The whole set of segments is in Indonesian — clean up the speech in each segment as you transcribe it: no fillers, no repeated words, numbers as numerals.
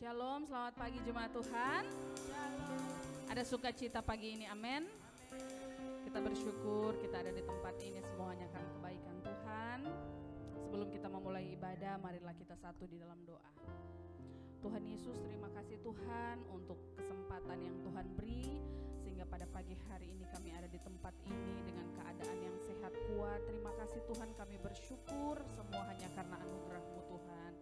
Shalom, selamat pagi jemaat Tuhan. Shalom. Ada sukacita pagi ini, amin. Kita bersyukur kita ada di tempat ini semuanya karena kebaikan Tuhan. Sebelum kita memulai ibadah, marilah kita satu di dalam doa. Tuhan Yesus, terima kasih Tuhan untuk kesempatan yang Tuhan beri sehingga pada pagi hari ini kami ada di tempat ini dengan keadaan yang sehat kuat. Terima kasih Tuhan, kami bersyukur semua hanya karena anugerah-Mu Tuhan.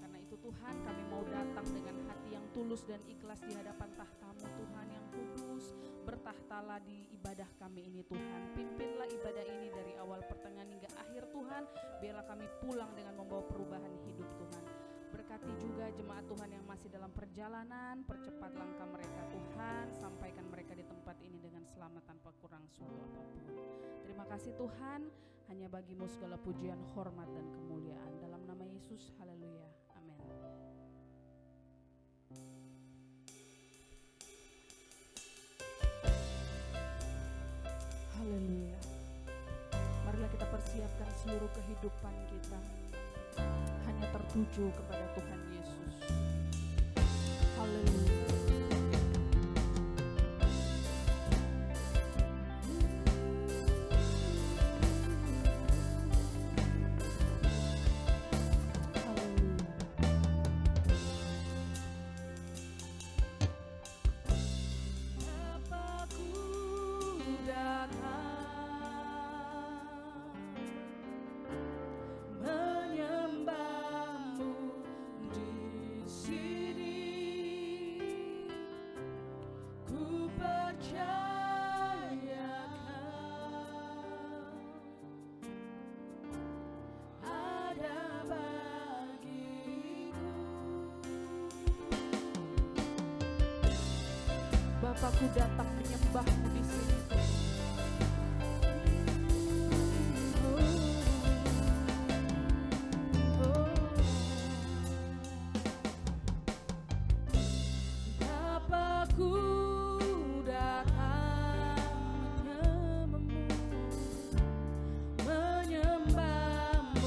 Karena itu Tuhan, kami mau datang dengan hati yang tulus dan ikhlas di hadapan tahta-Mu Tuhan yang kudus. Bertahtalah di ibadah kami ini Tuhan. Pimpinlah ibadah ini dari awal pertengahan hingga akhir Tuhan. Biarlah kami pulang dengan membawa perubahan hidup Tuhan. Berkati juga jemaat Tuhan yang masih dalam perjalanan, percepat langkah mereka Tuhan, sampaikan mereka di tempat ini dengan selamat tanpa kurang suatu apapun. Terima kasih Tuhan, hanya bagi-Mu segala pujian, hormat dan kemuliaan. Dalam nama Yesus, haleluya, amin. Haleluya. Marilah kita persiapkan seluruh kehidupan kita hanya tertuju kepada Tuhan Yesus. Haleluya. Bapakku datang menyembah-Mu di sini. Bapakku datang menyembah-Mu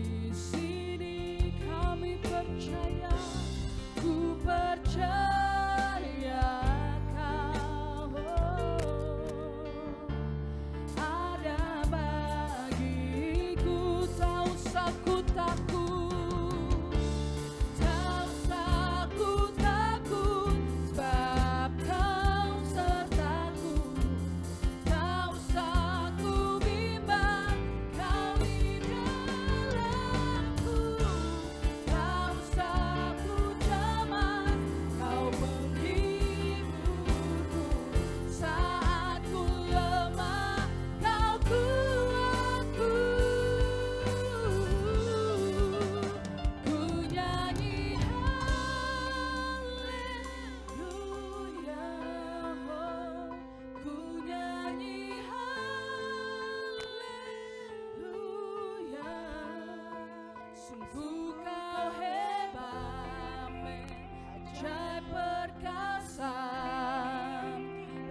di sini. Kami percaya, ku percaya.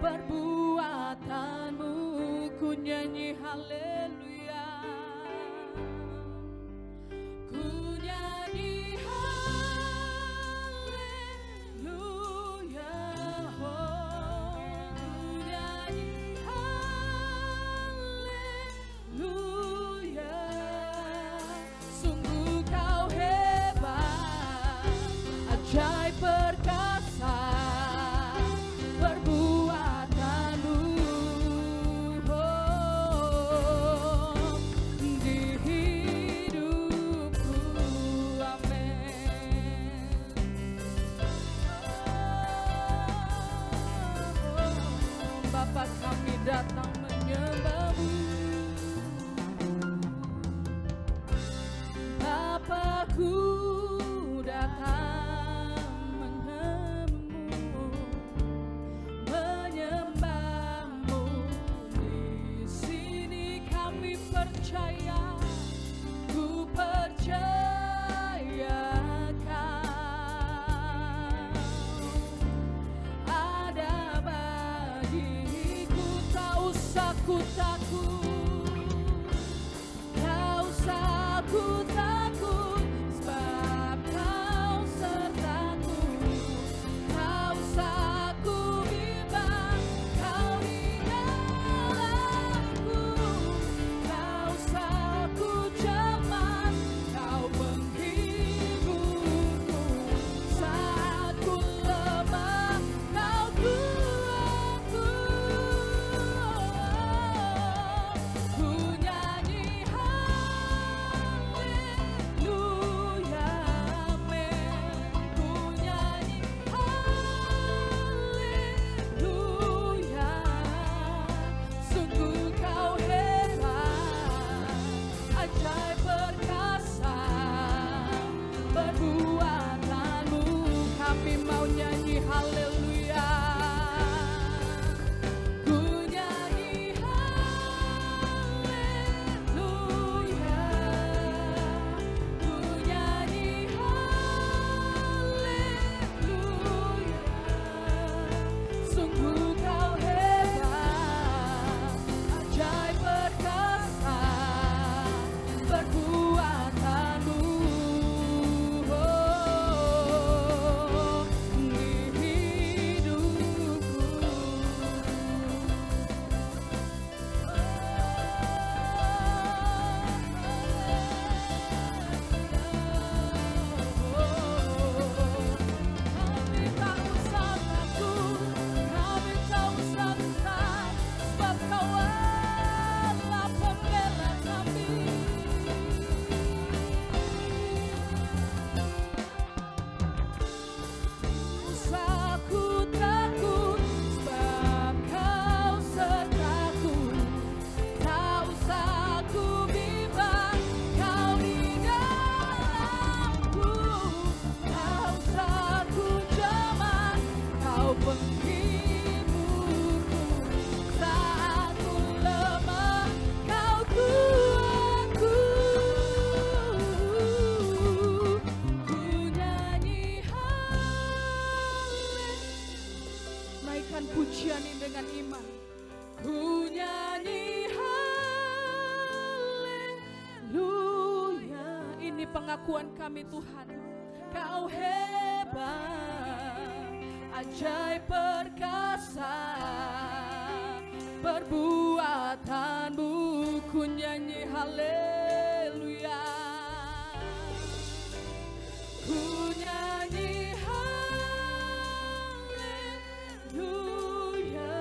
Perbuatanmu ku nyanyi haleluya, ku nyanyi haleluya, oh, ku nyanyi haleluya. Sungguh Kau hebat, ajaib perkasa. Datang menyembah-Mu, Bapakku datang menyembah-Mu di sini. Kami percaya, ku percaya ku takut, Kau usah ku takut, sebab Kau serta nyanyikan pujian ini dengan iman. Ku nyanyi haleluya. Ini pengakuan kami Tuhan. Kau hebat, ajaib perkasa, perbuatanmu ku nyanyi haleluya. Ku nyanyi haleluya.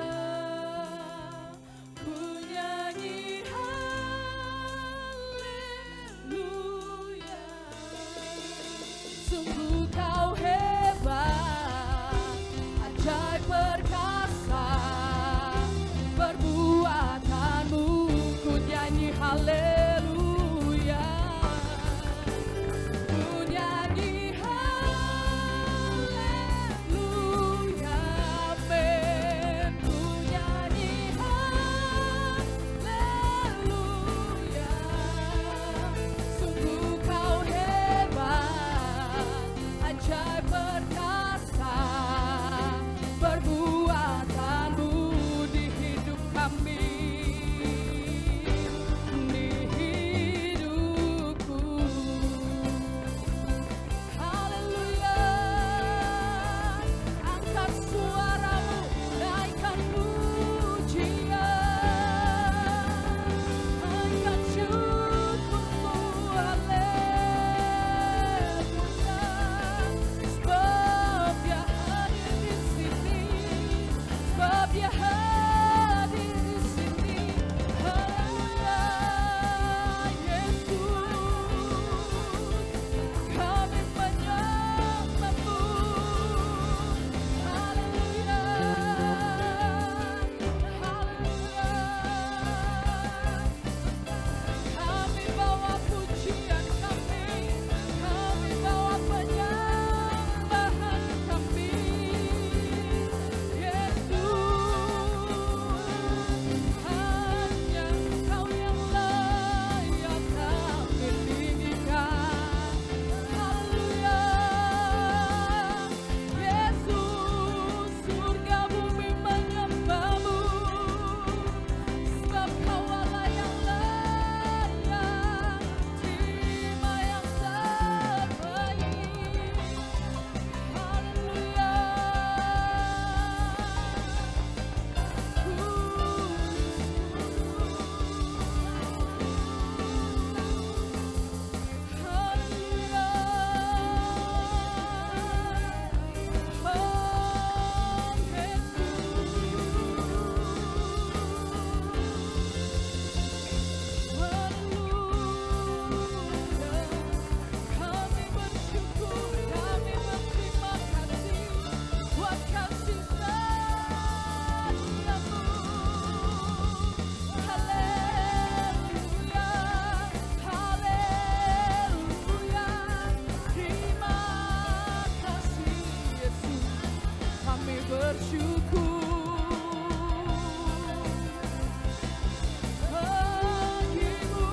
Ku nyanyi haleluya. Sungguh kau hebat, ajaib perkasa, perbuatanmu ku nyanyi haleluya. Ku nyanyi haleluya, amin. Ku nyanyi haleluya. Sungguh kau hebat, ajaib perkasa, perbuatanmu di hidup kami, di hidupku. Haleluya. Angkat suaramu, naikkan pujian, angkat syukurmu, haleluya. Sebab Dia hadir di sini, sebab Dia hadir di sini. Haleluya, Yesus, kami menyembahmu. Haleluya, haleluya. Kami bawa pujian kami bawa penyembahan kami. Yesus, hanya Kau yang layak kami tinggikan. Haleluya, Yesus, surga bumi menyembahmu, sebab Kau Allah yang layak, terima yang terbaik. Haleluya. Kami bersyukur, kami berterima kasih buat kasih setiamu. Haleluya, haleluya. Terima kasih Yesus, kami bersyukur. Bagimu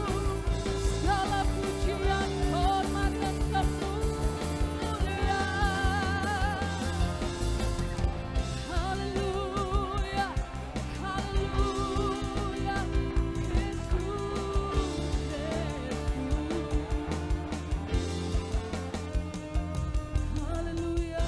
segala pujian, hormat dan kemuliaan. Haleluya, haleluya. Yesus, haleluya.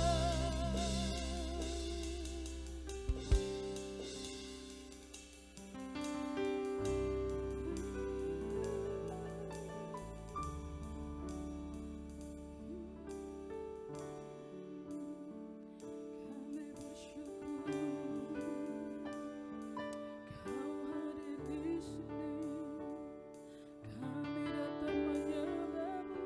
Kami bersyukur Kau hadir di sini, kami datang menyembahmu.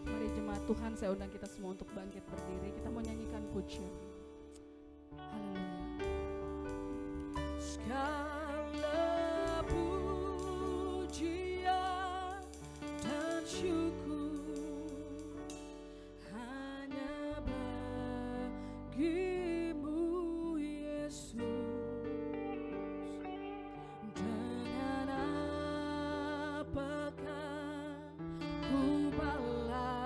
Mari jemaat Tuhan, saya undang kita semua untuk bangkit berdiri. Kita mau nyanyikan pujian. Haleluya. Segala pujian dan syukur hanya bagimu Yesus. Dengan apakah ku balas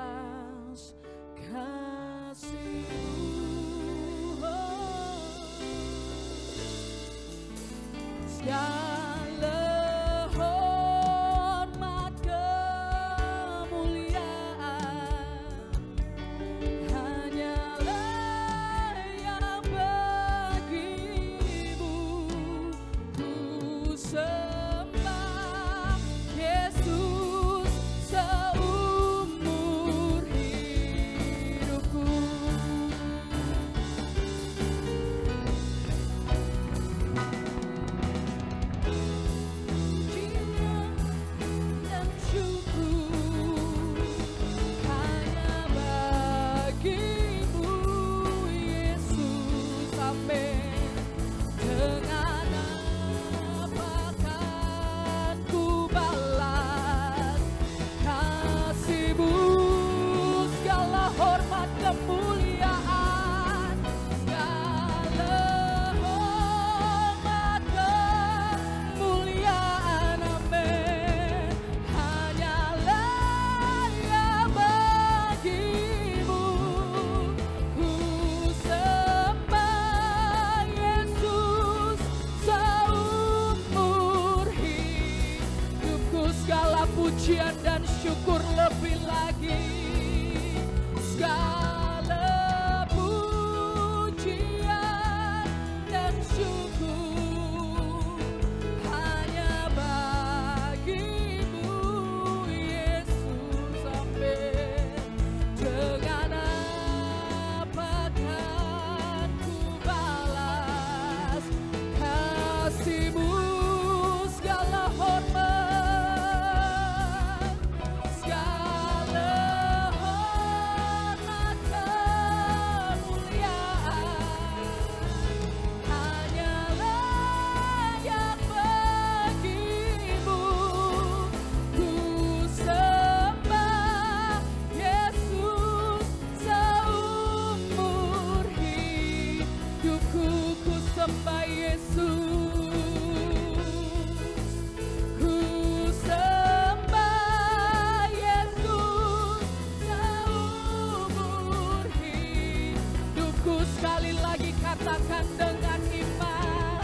katakan dengan iman,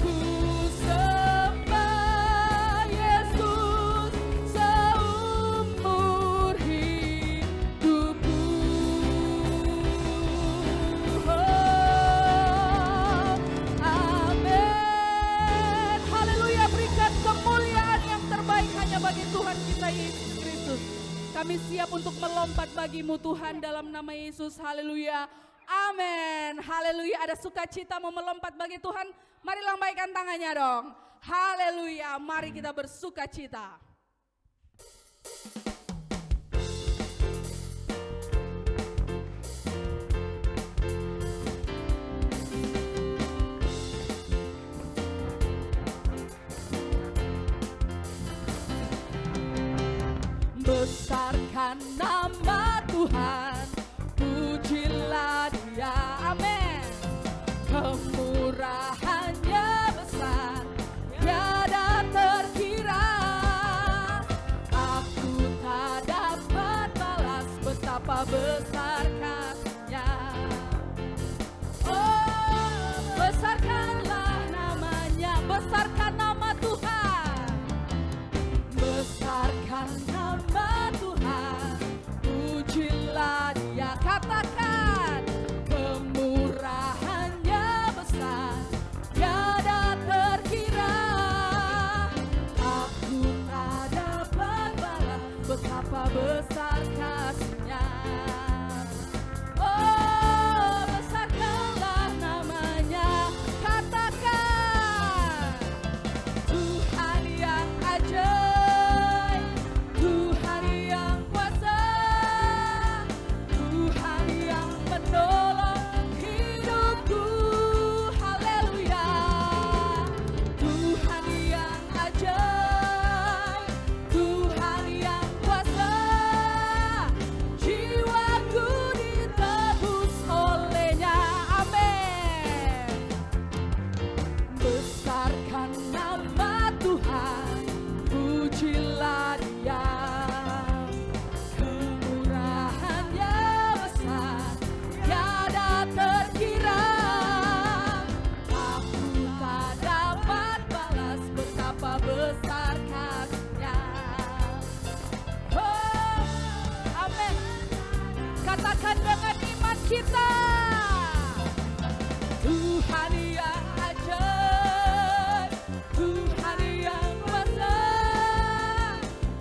ku sembah Yesus seumur hidupku. Amin. Haleluya, berikan kemuliaan yang terbaik hanya bagi Tuhan kita Yesus Kristus. Kami siap untuk melompat bagimu Tuhan dalam nama Yesus. Haleluya. Amin. Haleluya. Ada sukacita mau melompat bagi Tuhan. Mari lambaikan tangannya dong. Haleluya. Mari kita bersukacita. Besarkan nama Tuhan, pujilah Dia, amin. Kemurahannya besar, tiada terkira. Aku tak dapat balas betapa besar kasih-Nya. Oh, besarkanlah namanya, besarkan nama Tuhan. Besarkan nama Tuhan, pujilah Dia, katakan kemurahannya besar, tiada terkira. Aku tak dapat balas betapa besar kasih-Nya. Oh, besarkanlah namanya, katakan Tuhan yang ajaib, Tuhan yang kuasa, Tuhan yang menolong hidupku. Haleluya. Tuhan yang ajaib, Tuhan yang kuasa, jiwaku ditebus oleh-Nya. Amin. Besarkan nama Tuhan, pujilah Dia. Kemurahannya besar, tiada terkira. Aku tak dapat balas betapa besar kasih-Nya. Oh, amin. Katakan dengan iman kita, Tuhan yang ajaib, Tuhan yang kuasa,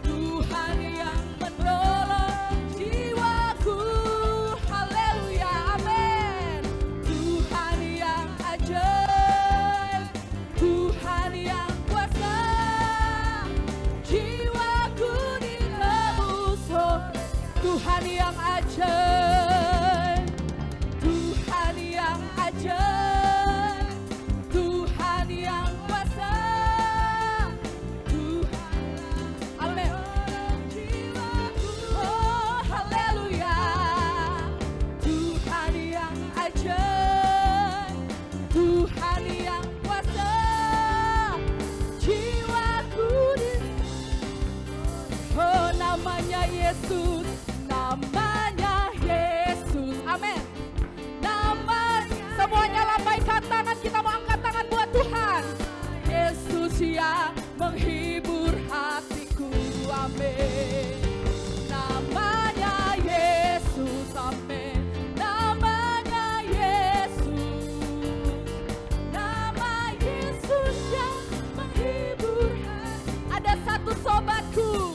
Tuhan yang menolong jiwaku. Haleluya, amin. Tuhan yang ajaib, Tuhan yang kuasa, jiwaku ditebus. Tuhan yang ajaib, Tuhan yang ajaib, Tuhan yang kuasa, Tuhan, amin. Oh, haleluya. Tuhan yang ajaib, Tuhan yang kuasa, jiwaku di, oh, namanya Yesus, namanya Yesus, amin. Namanya, semuanya lambaikan tangan, kita mau angkat tangan buat Tuhan. Yesus yang menghibur hatiku, amin. Namanya Yesus, amin. Namanya Yesus, nama Yesus yang menghibur hati. Ada satu sobatku,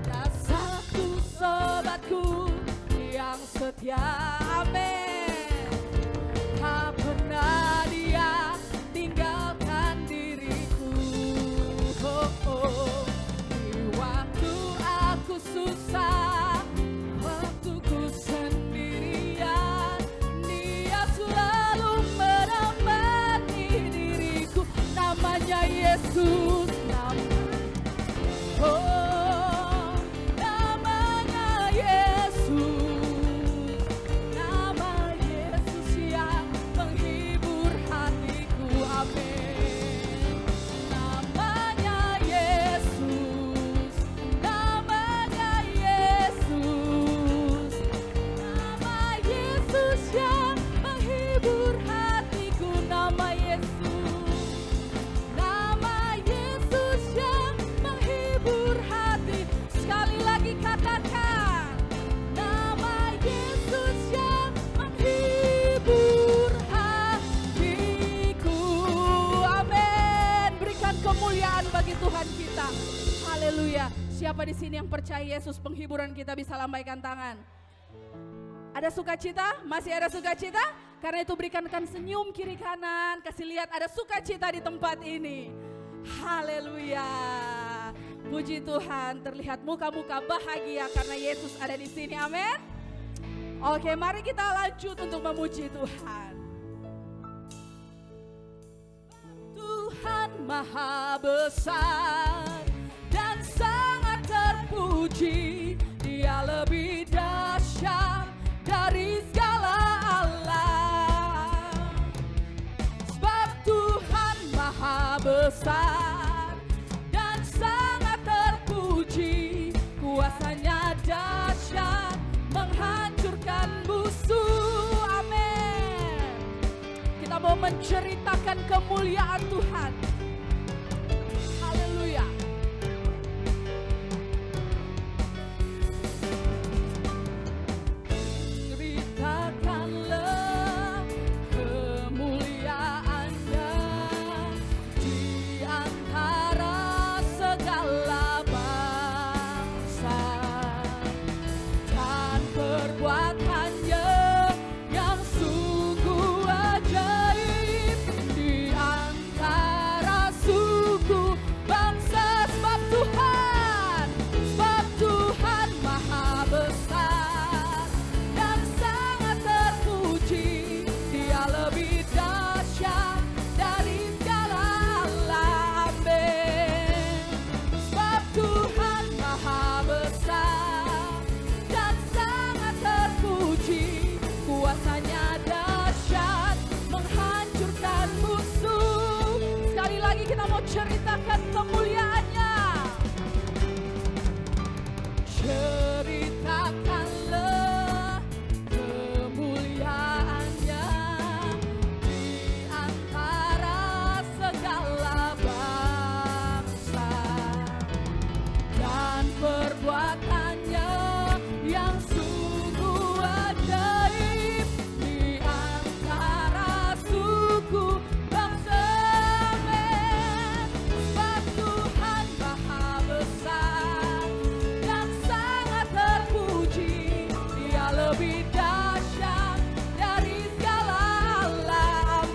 ada satu sobatku yang setia, amin. Tak pernah dia tinggalkan diriku. Oh, oh. Di Haleluya. Siapa di sini yang percaya Yesus penghiburan kita, bisa lambaikan tangan. Ada sukacita? Masih ada sukacita? Karena itu berikan senyum kiri kanan, kasih lihat ada sukacita di tempat ini. Haleluya. Puji Tuhan, terlihat muka-muka bahagia karena Yesus ada di sini. Amin. Oke, mari kita lanjut untuk memuji Tuhan. Tuhan Maha Besar dan sangat terpuji, Dia lebih dahsyat dari segala alam. Sebab Tuhan Maha Besar dan sangat terpuji, kuasanya dahsyat menghancurkan musuh. Amin. Kita mau menceritakan kemuliaan Tuhan. Haleluya. Ceritakanlah kemuliaan-Nya di antara segala bangsa, dan perbuatan-Nya yang sungguh ajaib di antara suku bangsa. Sebab Tuhan Maha Besar dan sangat terpuji, Dia lebih dahsyat dari segala alam. Sebab Tuhan Maha Besar dan sangat terpuji, kuasanya dahsyat menghancurkan musuh. Sekali lagi kita mau ceritakan kemuliaan-Nya. Ceritakanlah kemuliaan-Nya di antara segala bangsa, dan perbuatan-Nya yang sungguh ajaib di antara suku bangsa. Sebab Tuhan Maha Besar dan sangat terpuji, Dia lebih dahsyat dari segala alam.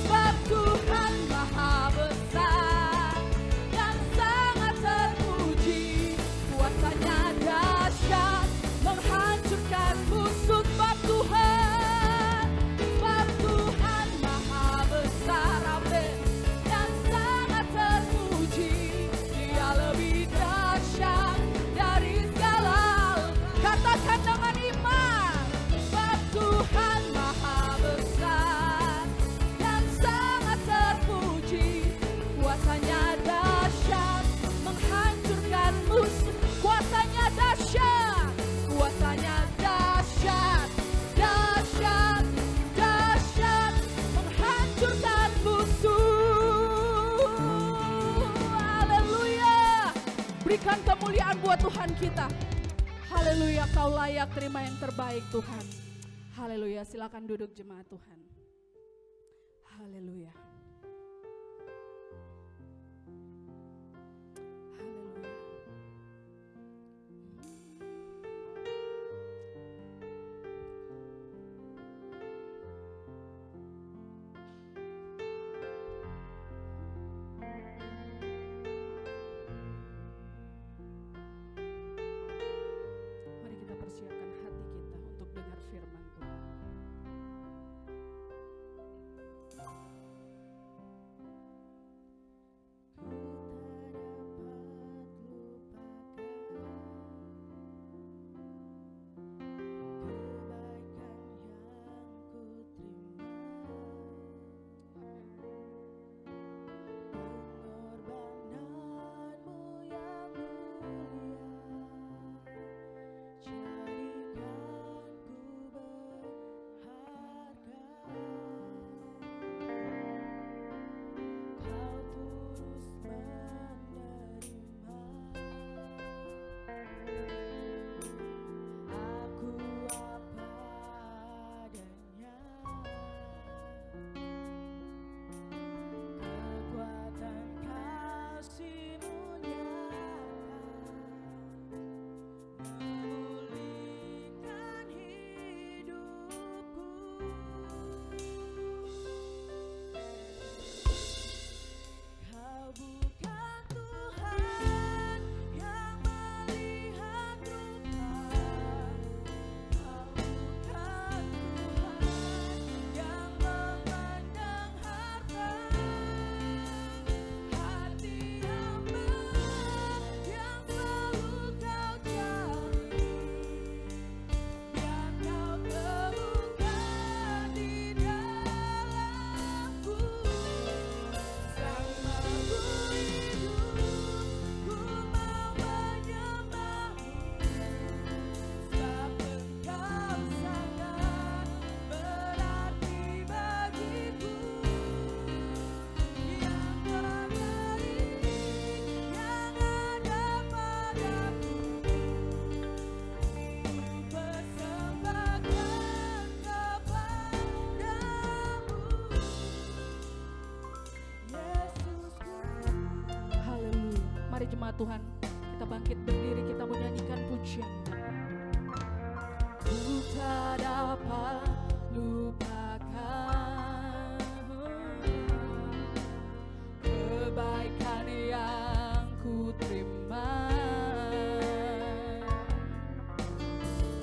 Sebab Tuhan Maha Besar dan sangat terpuji, kuasanya dahsyat menghancurkan musuh. Sebab Tuhan Maha Besar, amin, dan sangat terpuji, Dia lebih dahsyat dari segala alam. Katakan dengan iman. Sebab Tuhan Maha Besar dan sangat terpuji, kuasanya dahsyat menghancurkan musuh. Kuasanya dahsyat, kuasanya dahsyat, dahsyat, dahsyat menghancurkan musuh. Haleluya. Berikan kemuliaan buat Tuhan kita. Haleluya, Kau layak terima yang terbaik Tuhan. Haleluya, silakan duduk jemaat Tuhan. Haleluya. Haleluya. Mari kita persiapkan hati kita untuk dengar firman Tuhan. jemaat Tuhan, kita bangkit berdiri, kita menyanyikan pujian. Ku tak dapat lupakan kebaikan yang ku terima,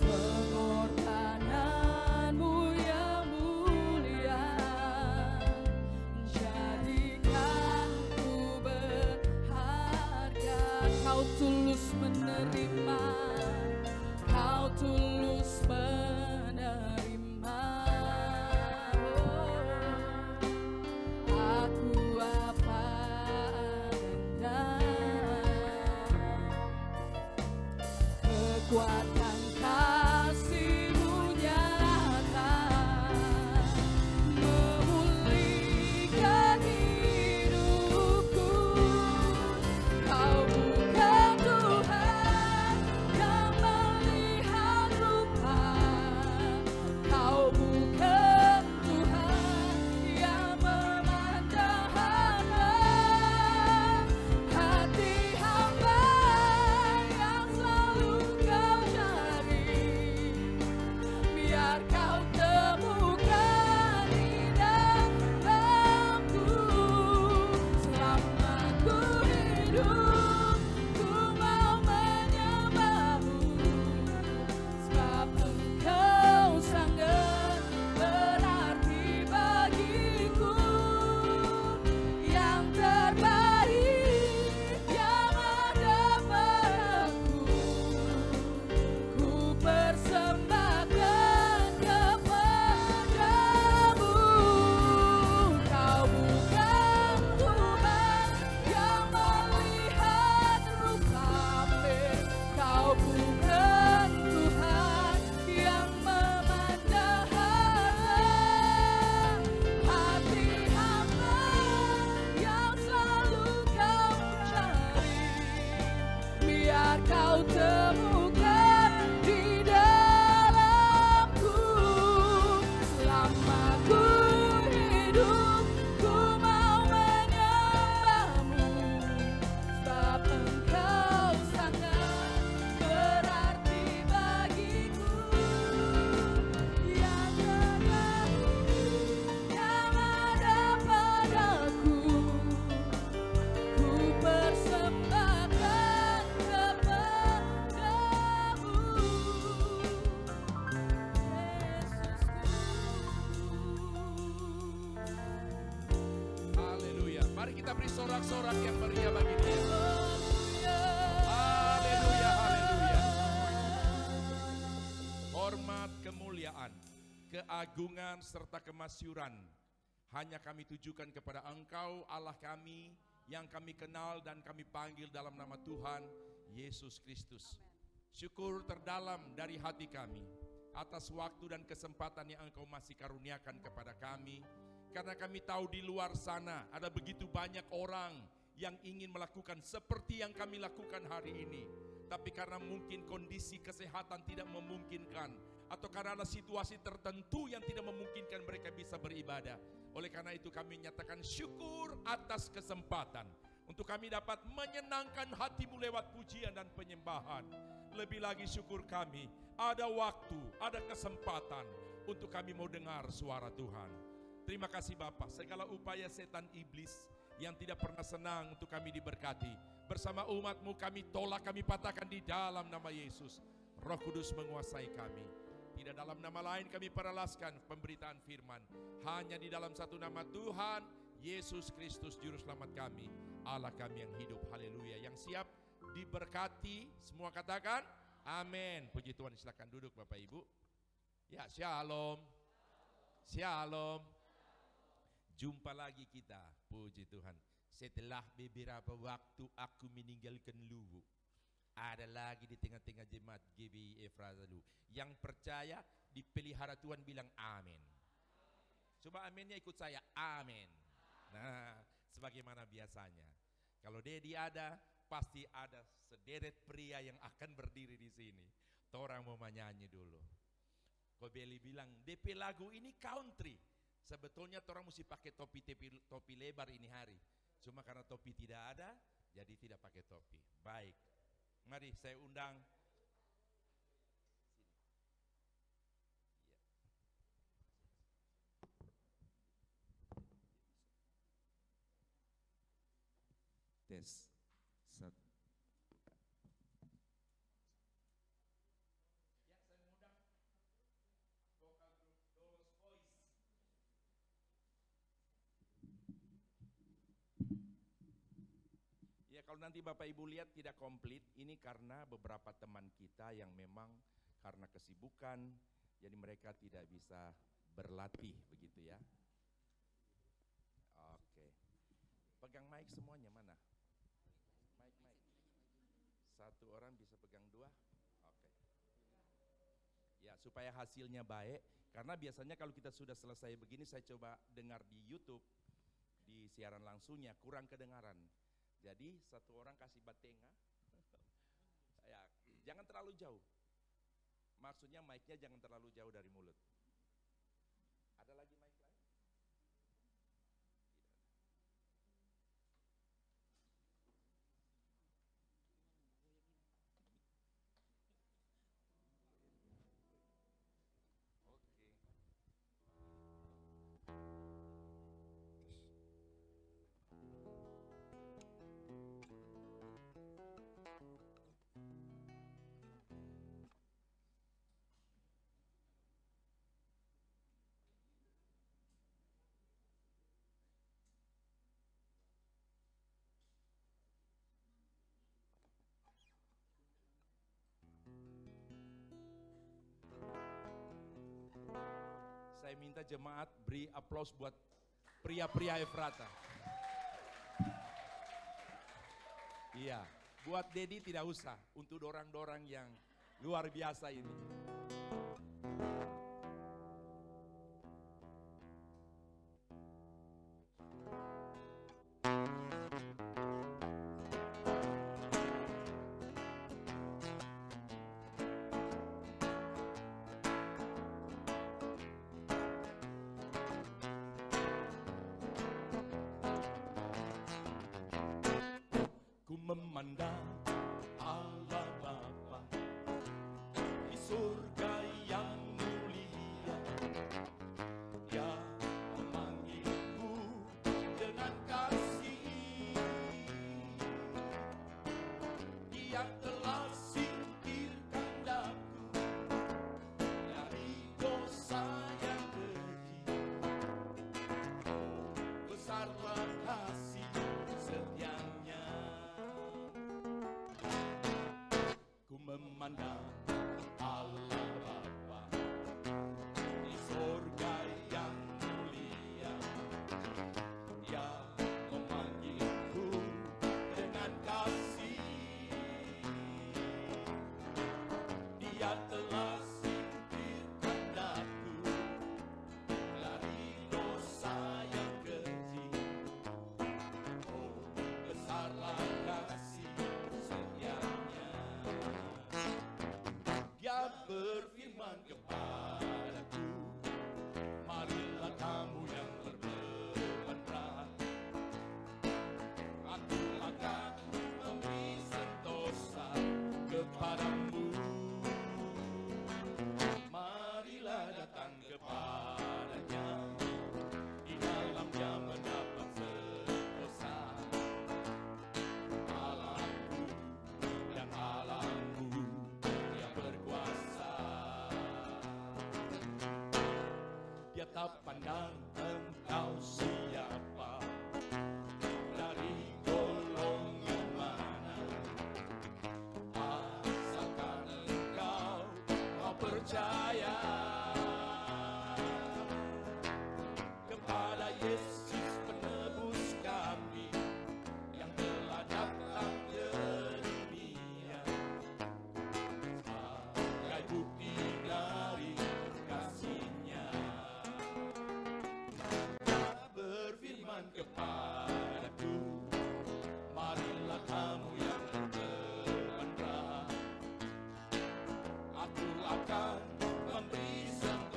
pengorbananmu yang mulia, jadikan ku berharga. Kau tulus menerima, kau tulus menerima. Aku apa adanya, kekuatan kasih-Mu nyata, memulihkan hidupku. Kau bukan Tuhan yang melihat rupa, Kau bukan Tuhan yang memandang hamba. Hati hamba yang selalu Kau cari, biar Kau temukan di dalamku. Selama ku hidup, ku mau menyembah-Mu, sebab Engkau sangat berarti bagiku. Yang terbaik yang ada padaku, ku persembahkan kepadamu. Kau bukan Tuhan yang melihat rupamu, Kau bukan Tuhan yang memandang harta. Hati hamba yang selalu Kau cari, biar Kau temukan di dalamku. Selama ku hidup, ku mau menyembah-Mu, sebab Engkau sangat berarti bagiku. Yang terbaik yang ada padaku, ku persembahkan kepadamu. Yesusku. Haleluya. Mari kita beri sorak-sorak yang meriah bagi Dia. Haleluya, haleluya. Hormat, kemuliaan, keagungan serta kemasyuran hanya kami tujukan kepada Engkau, Allah kami, yang kami kenal dan kami panggil dalam nama Tuhan Yesus Kristus. Syukur terdalam dari hati kami atas waktu dan kesempatan yang Engkau masih karuniakan kepada kami. Karena kami tahu di luar sana ada begitu banyak orang yang ingin melakukan seperti yang kami lakukan hari ini. Tapi karena mungkin kondisi kesehatan tidak memungkinkan, atau karena ada situasi tertentu yang tidak memungkinkan mereka bisa beribadah. Oleh karena itu kami nyatakan syukur atas kesempatan untuk kami dapat menyenangkan hati-Mu lewat pujian dan penyembahan. Lebih lagi syukur kami ada waktu, ada kesempatan untuk kami mau dengar suara Tuhan. Terima kasih Bapa, segala upaya setan iblis yang tidak pernah senang untuk kami diberkati. Bersama umat-Mu kami tolak, kami patahkan di dalam nama Yesus. Roh Kudus menguasai kami. Tidak dalam nama lain kami peralaskan pemberitaan firman. Hanya di dalam satu nama Tuhan, Yesus Kristus Juru Selamat kami. Allah kami yang hidup, haleluya. Yang siap diberkati, semua katakan amin. Puji Tuhan, silakan duduk Bapak Ibu. Ya, shalom. Shalom. Jumpa lagi kita, puji Tuhan. Setelah beberapa waktu aku meninggalkan Luwu, ada lagi di tengah-tengah jemaat GBI Efrazalu yang percaya dipelihara Tuhan, bilang amin. Coba aminnya ikut saya, amin. Nah, sebagaimana biasanya, kalau Dedi ada, pasti ada sederet pria yang akan berdiri di sini. Orang mau menyanyi dulu. Kobeli bilang, DP lagu ini country. Sebetulnya orang mesti pakai topi lebar ini hari. Cuma karena topi tidak ada, jadi tidak pakai topi. Mari saya undang. Tes. Satu. Ya, kalau nanti Bapak Ibu lihat tidak komplit, ini karena beberapa teman kita yang memang karena kesibukan, jadi mereka tidak bisa berlatih begitu ya. Oke, pegang mic semuanya mana? Mic. Satu orang bisa pegang dua. Oke. Ya, supaya hasilnya baik, karena biasanya kalau kita sudah selesai begini, saya coba dengar di YouTube, di siaran langsungnya kurang kedengaran. Jadi satu orang kasih batenga, ya, jangan terlalu jauh. Maksudnya mic-nya jangan terlalu jauh dari mulut. Ada lagi mic lain? Saya minta jemaat beri aplaus buat pria-pria Efrata. Iya, buat Dedi tidak usah, untuk dorang-dorang yang luar biasa ini. Memandang Allah Bapa di surga yang mulia, Dia memanggilku dengan kasih. Dia telah singkirkan daku dari dosa yang keji. Besarlah kasih setianya. Memandang Allah Bapa di surga yang mulia, Dia memanggilku dengan kasih. Dia telah singkirkan daku dari dosa yang keji. Oh, besarlah kasih setianya. Dia berfirman kepadaku, marilah kamu yang berbeban berat, aku akan memberi sentosa kepadamu. Marilah datang kepadanya, di dalamnya mendapat sentosa. Allahku dan Allahmu, Dia tak pandang engkau siapa, dari golongan mana, asalkan engkau mau percaya kepada Yesus penebus kami yang telah datang ke dunia sebagai bukti dari kasih-Nya. Berfirman kepadaku, marilah kamu yang berbeban berat, aku akan memberi sentosa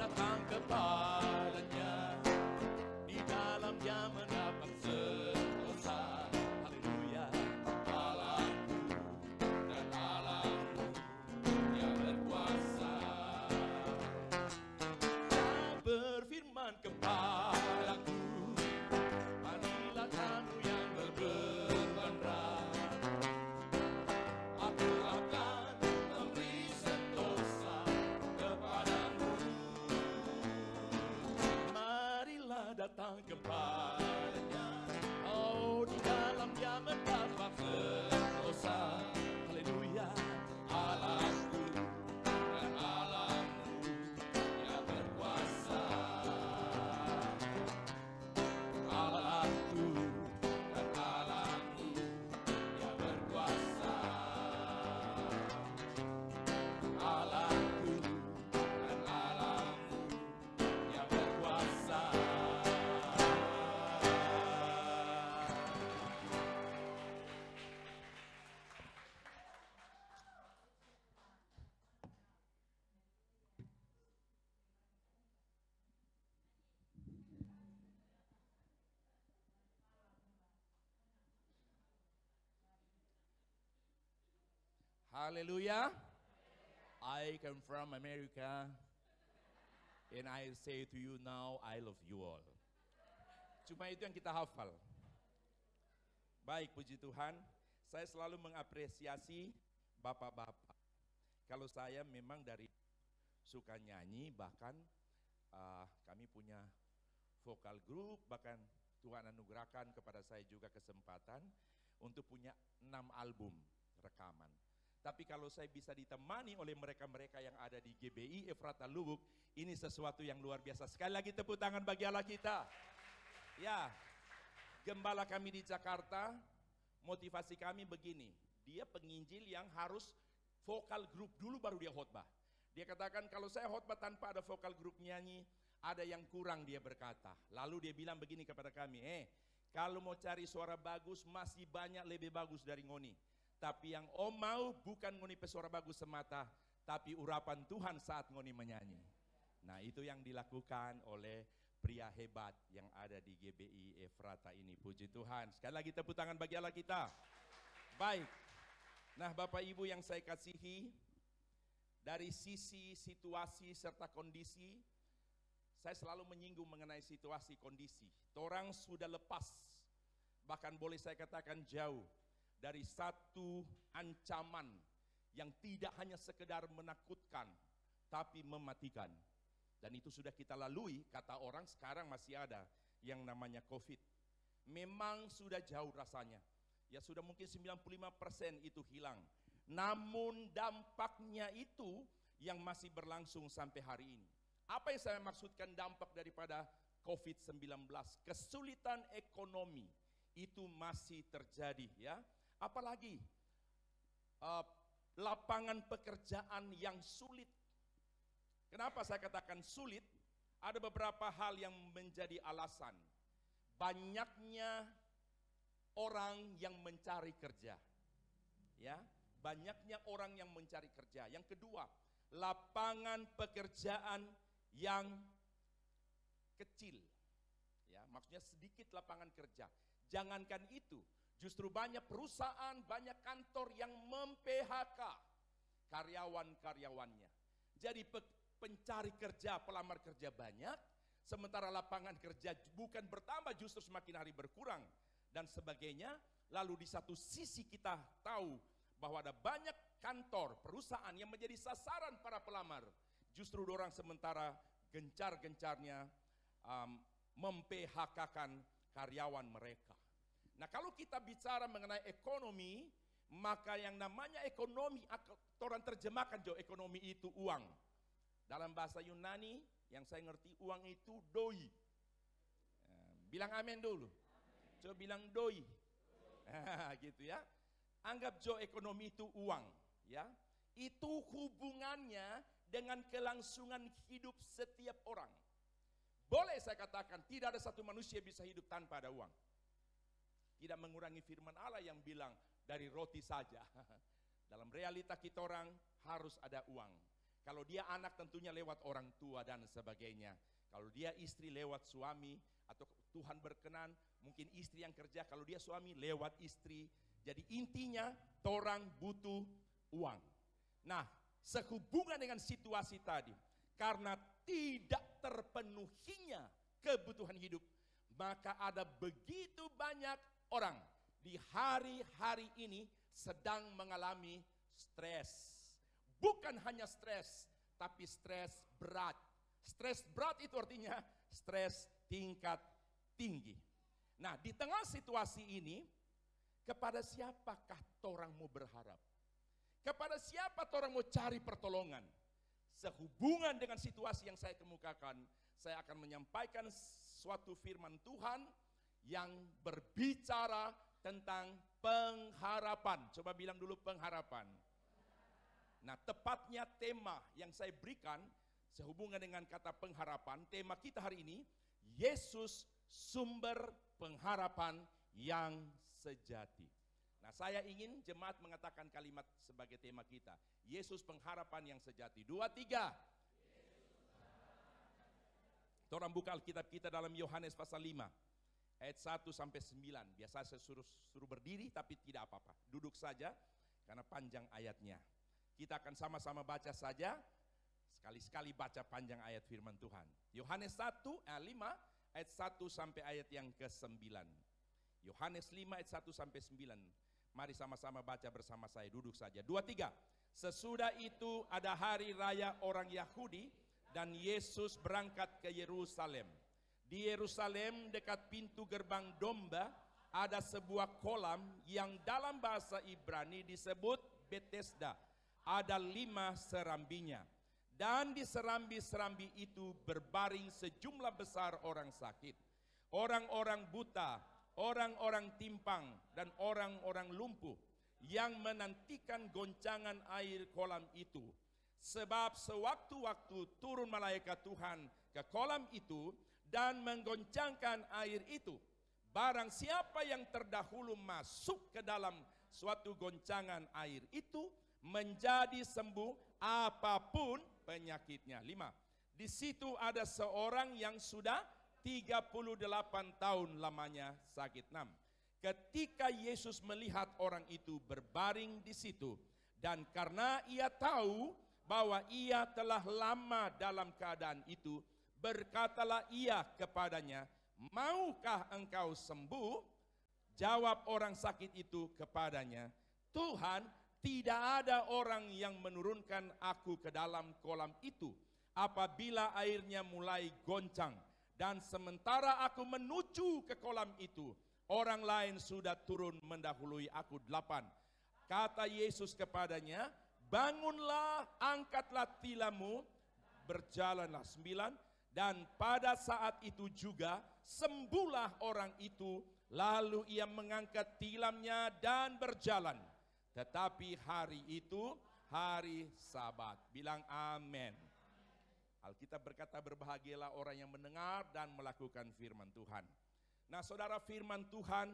datang kepadanya, di dalam Dia mendapat sentosa. Haleluya. Allahku dan Allahmu, Dia berkuasa. Dia berfirman kepadaku, marilah kamu yang berbeban berat, aku akan memberi sentosa kepadamu. Marilah datang kepadanya, oh di dalam Dia mendapat sentosa. Haleluya. Allahku dan Allahmu, Dia berkuasa. Allahku dan Allahmu, Dia berkuasa. Allahku dan Allahmu, Dia berkuasa. Hallelujah. I come from America and I say to you now, I love you all. Cuma itu yang kita hafal. Baik, puji Tuhan. Saya selalu mengapresiasi bapak-bapak. Kalau saya memang dari suka nyanyi, bahkan kami punya vokal group, bahkan Tuhan anugerahkan kepada saya juga kesempatan untuk punya 6 album rekaman. Tapi kalau saya bisa ditemani oleh mereka-mereka yang ada di GBI Efrata Lubuk, ini sesuatu yang luar biasa. Sekali lagi tepuk tangan bagi Allah kita. Ya, gembala kami di Jakarta, motivasi kami begini, dia penginjil yang harus vokal grup dulu baru dia khotbah. Dia katakan kalau saya khotbah tanpa ada vokal grup nyanyi, ada yang kurang, dia berkata. Lalu dia bilang begini kepada kami, kalau mau cari suara bagus, masih banyak lebih bagus dari Ngoni. Tapi yang Om mau bukan Ngoni pesuara bagus semata, tapi urapan Tuhan saat Ngoni menyanyi. Nah itu yang dilakukan oleh pria hebat yang ada di GBI Efrata ini. Puji Tuhan. Sekali lagi tepuk tangan bagi Allah kita. Baik. Nah Bapak Ibu yang saya kasihi, dari sisi situasi serta kondisi, saya selalu menyinggung mengenai situasi kondisi. Orang sudah lepas, bahkan boleh saya katakan jauh dari satu ancaman yang tidak hanya sekedar menakutkan, tapi mematikan. Dan itu sudah kita lalui, kata orang sekarang masih ada yang namanya COVID. Memang sudah jauh rasanya, ya sudah mungkin 95% itu hilang. Namun dampaknya itu yang masih berlangsung sampai hari ini. Apa yang saya maksudkan dampak daripada COVID-19? Kesulitan ekonomi itu masih terjadi ya. Apalagi lapangan pekerjaan yang sulit. Kenapa saya katakan sulit? Ada beberapa hal yang menjadi alasan. Banyaknya orang yang mencari kerja. Ya, banyaknya orang yang mencari kerja. Yang kedua, lapangan pekerjaan yang kecil. Ya, maksudnya sedikit lapangan kerja. Jangankan itu, justru banyak perusahaan, banyak kantor yang mem-PHK karyawan-karyawannya. Jadi pencari kerja, pelamar kerja banyak, sementara lapangan kerja bukan bertambah, justru semakin hari berkurang dan sebagainya. Lalu di satu sisi kita tahu bahwa ada banyak kantor, perusahaan yang menjadi sasaran para pelamar. Justru orang sementara gencar-gencarnya mem-PHK-kan karyawan mereka. Nah kalau kita bicara mengenai ekonomi, maka yang namanya ekonomi, orang terjemahkan jo ekonomi itu uang. Dalam bahasa Yunani yang saya ngerti uang itu doi. Bilang amin dulu. Coba bilang doi. Gitu ya. Anggap jo ekonomi itu uang, ya. Itu hubungannya dengan kelangsungan hidup setiap orang. Boleh saya katakan tidak ada satu manusia bisa hidup tanpa ada uang. Tidak mengurangi firman Allah yang bilang dari roti saja. Dalam realita kita orang harus ada uang. Kalau dia anak tentunya lewat orang tua dan sebagainya. Kalau dia istri lewat suami, atau Tuhan berkenan mungkin istri yang kerja, kalau dia suami lewat istri. Jadi intinya orang butuh uang. Nah, sehubungan dengan situasi tadi, karena tidak terpenuhinya kebutuhan hidup, maka ada begitu banyak orang di hari-hari ini sedang mengalami stres. Bukan hanya stres, tapi stres berat. Stres berat itu artinya stres tingkat tinggi. Nah, di tengah situasi ini, kepada siapakah orang mau berharap? Kepada siapa orang mau cari pertolongan? Sehubungan dengan situasi yang saya kemukakan, saya akan menyampaikan suatu firman Tuhan yang berbicara tentang pengharapan. Coba bilang dulu pengharapan. Nah, tepatnya tema yang saya berikan sehubungan dengan kata pengharapan, tema kita hari ini, Yesus sumber pengharapan yang sejati. Nah, saya ingin jemaat mengatakan kalimat sebagai tema kita, Yesus pengharapan yang sejati. 2, 3. Orang buka Alkitab kita dalam Yohanes pasal 5 ayat 1 sampai 9. Biasa saya suruh berdiri, tapi tidak apa-apa, duduk saja karena panjang ayatnya. Kita akan sama-sama baca saja, sekali-sekali baca panjang ayat firman Tuhan. Yohanes 5 ayat 1 sampai ayat yang ke-9. Yohanes 5 ayat 1 sampai 9. Mari sama-sama baca bersama saya, duduk saja. 2, 3. Sesudah itu ada hari raya orang Yahudi dan Yesus berangkat ke Yerusalem. Di Yerusalem dekat pintu gerbang domba ada sebuah kolam yang dalam bahasa Ibrani disebut Bethesda. Ada 5 serambinya. Dan di serambi-serambi itu berbaring sejumlah besar orang sakit, orang-orang buta, orang-orang timpang, dan orang-orang lumpuh yang menantikan goncangan air kolam itu. Sebab sewaktu-waktu turun malaikat Tuhan ke kolam itu dan menggoncangkan air itu. Barang siapa yang terdahulu masuk ke dalam suatu goncangan air itu, menjadi sembuh apapun penyakitnya. 5. Di situ ada seorang yang sudah 38 tahun lamanya sakit. 6. Ketika Yesus melihat orang itu berbaring di situ, dan karena ia tahu bahwa ia telah lama dalam keadaan itu, berkatalah ia kepadanya, maukah engkau sembuh? Jawab orang sakit itu kepadanya, Tuhan, tidak ada orang yang menurunkan aku ke dalam kolam itu apabila airnya mulai goncang. Dan sementara aku menuju ke kolam itu, orang lain sudah turun mendahului aku. 8. Kata Yesus kepadanya, bangunlah, angkatlah tilammu, berjalanlah. 9. Dan pada saat itu juga sembuhlah orang itu, lalu ia mengangkat tilamnya dan berjalan. Tetapi hari itu hari Sabat. Bilang amin. Alkitab berkata berbahagialah orang yang mendengar dan melakukan firman Tuhan. Nah, saudara, firman Tuhan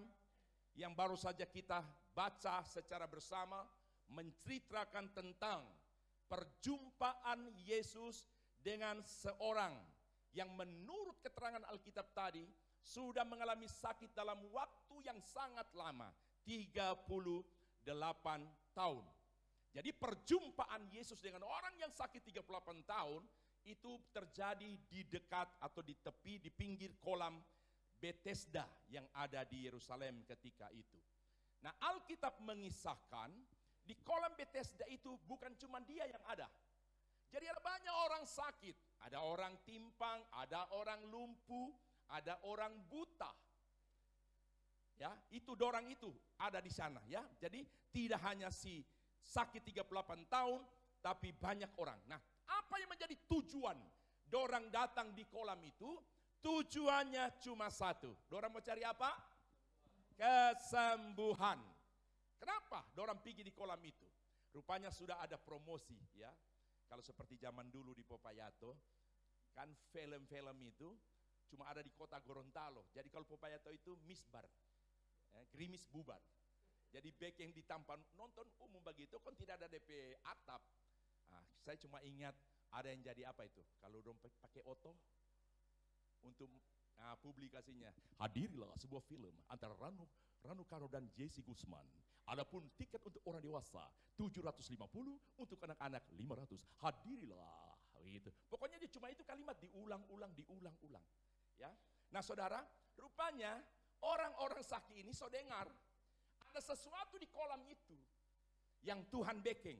yang baru saja kita baca secara bersama menceritakan tentang perjumpaan Yesus dengan seorang yang menurut keterangan Alkitab tadi sudah mengalami sakit dalam waktu yang sangat lama, 38 tahun. Jadi perjumpaan Yesus dengan orang yang sakit 38 tahun itu terjadi di dekat atau di tepi, di pinggir kolam Bethesda yang ada di Yerusalem ketika itu. Nah, Alkitab mengisahkan di kolam Bethesda itu bukan cuma dia yang ada. Jadi ada banyak orang sakit, ada orang timpang, ada orang lumpuh, ada orang buta. Ya, itu dorang itu ada di sana ya. Jadi tidak hanya si sakit 38 tahun, tapi banyak orang. Nah, apa yang menjadi tujuan dorang datang di kolam itu? Tujuannya cuma satu. Dorang mau cari apa? Kesembuhan. Kenapa dorang pergi di kolam itu? Rupanya sudah ada promosi ya. Kalau seperti zaman dulu di Popayato, kan film-film itu cuma ada di kota Gorontalo. Jadi kalau Popayato itu misbar. Gerimis bubar. Jadi back yang ditampan nonton umum begitu kan tidak ada DP atap. Nah, Saya cuma ingat ada yang jadi apa itu? Kalau dong pakai oto untuk publikasinya. Hadirilah sebuah film antara Rano Karno dan Jesse Gusman. Adapun tiket untuk orang dewasa 750, untuk anak-anak 500. Hadirilah gitu. Pokoknya dia cuma itu kalimat diulang-ulang. Ya. Nah, saudara, rupanya orang-orang sakti ini so dengar ada sesuatu di kolam itu yang Tuhan backing.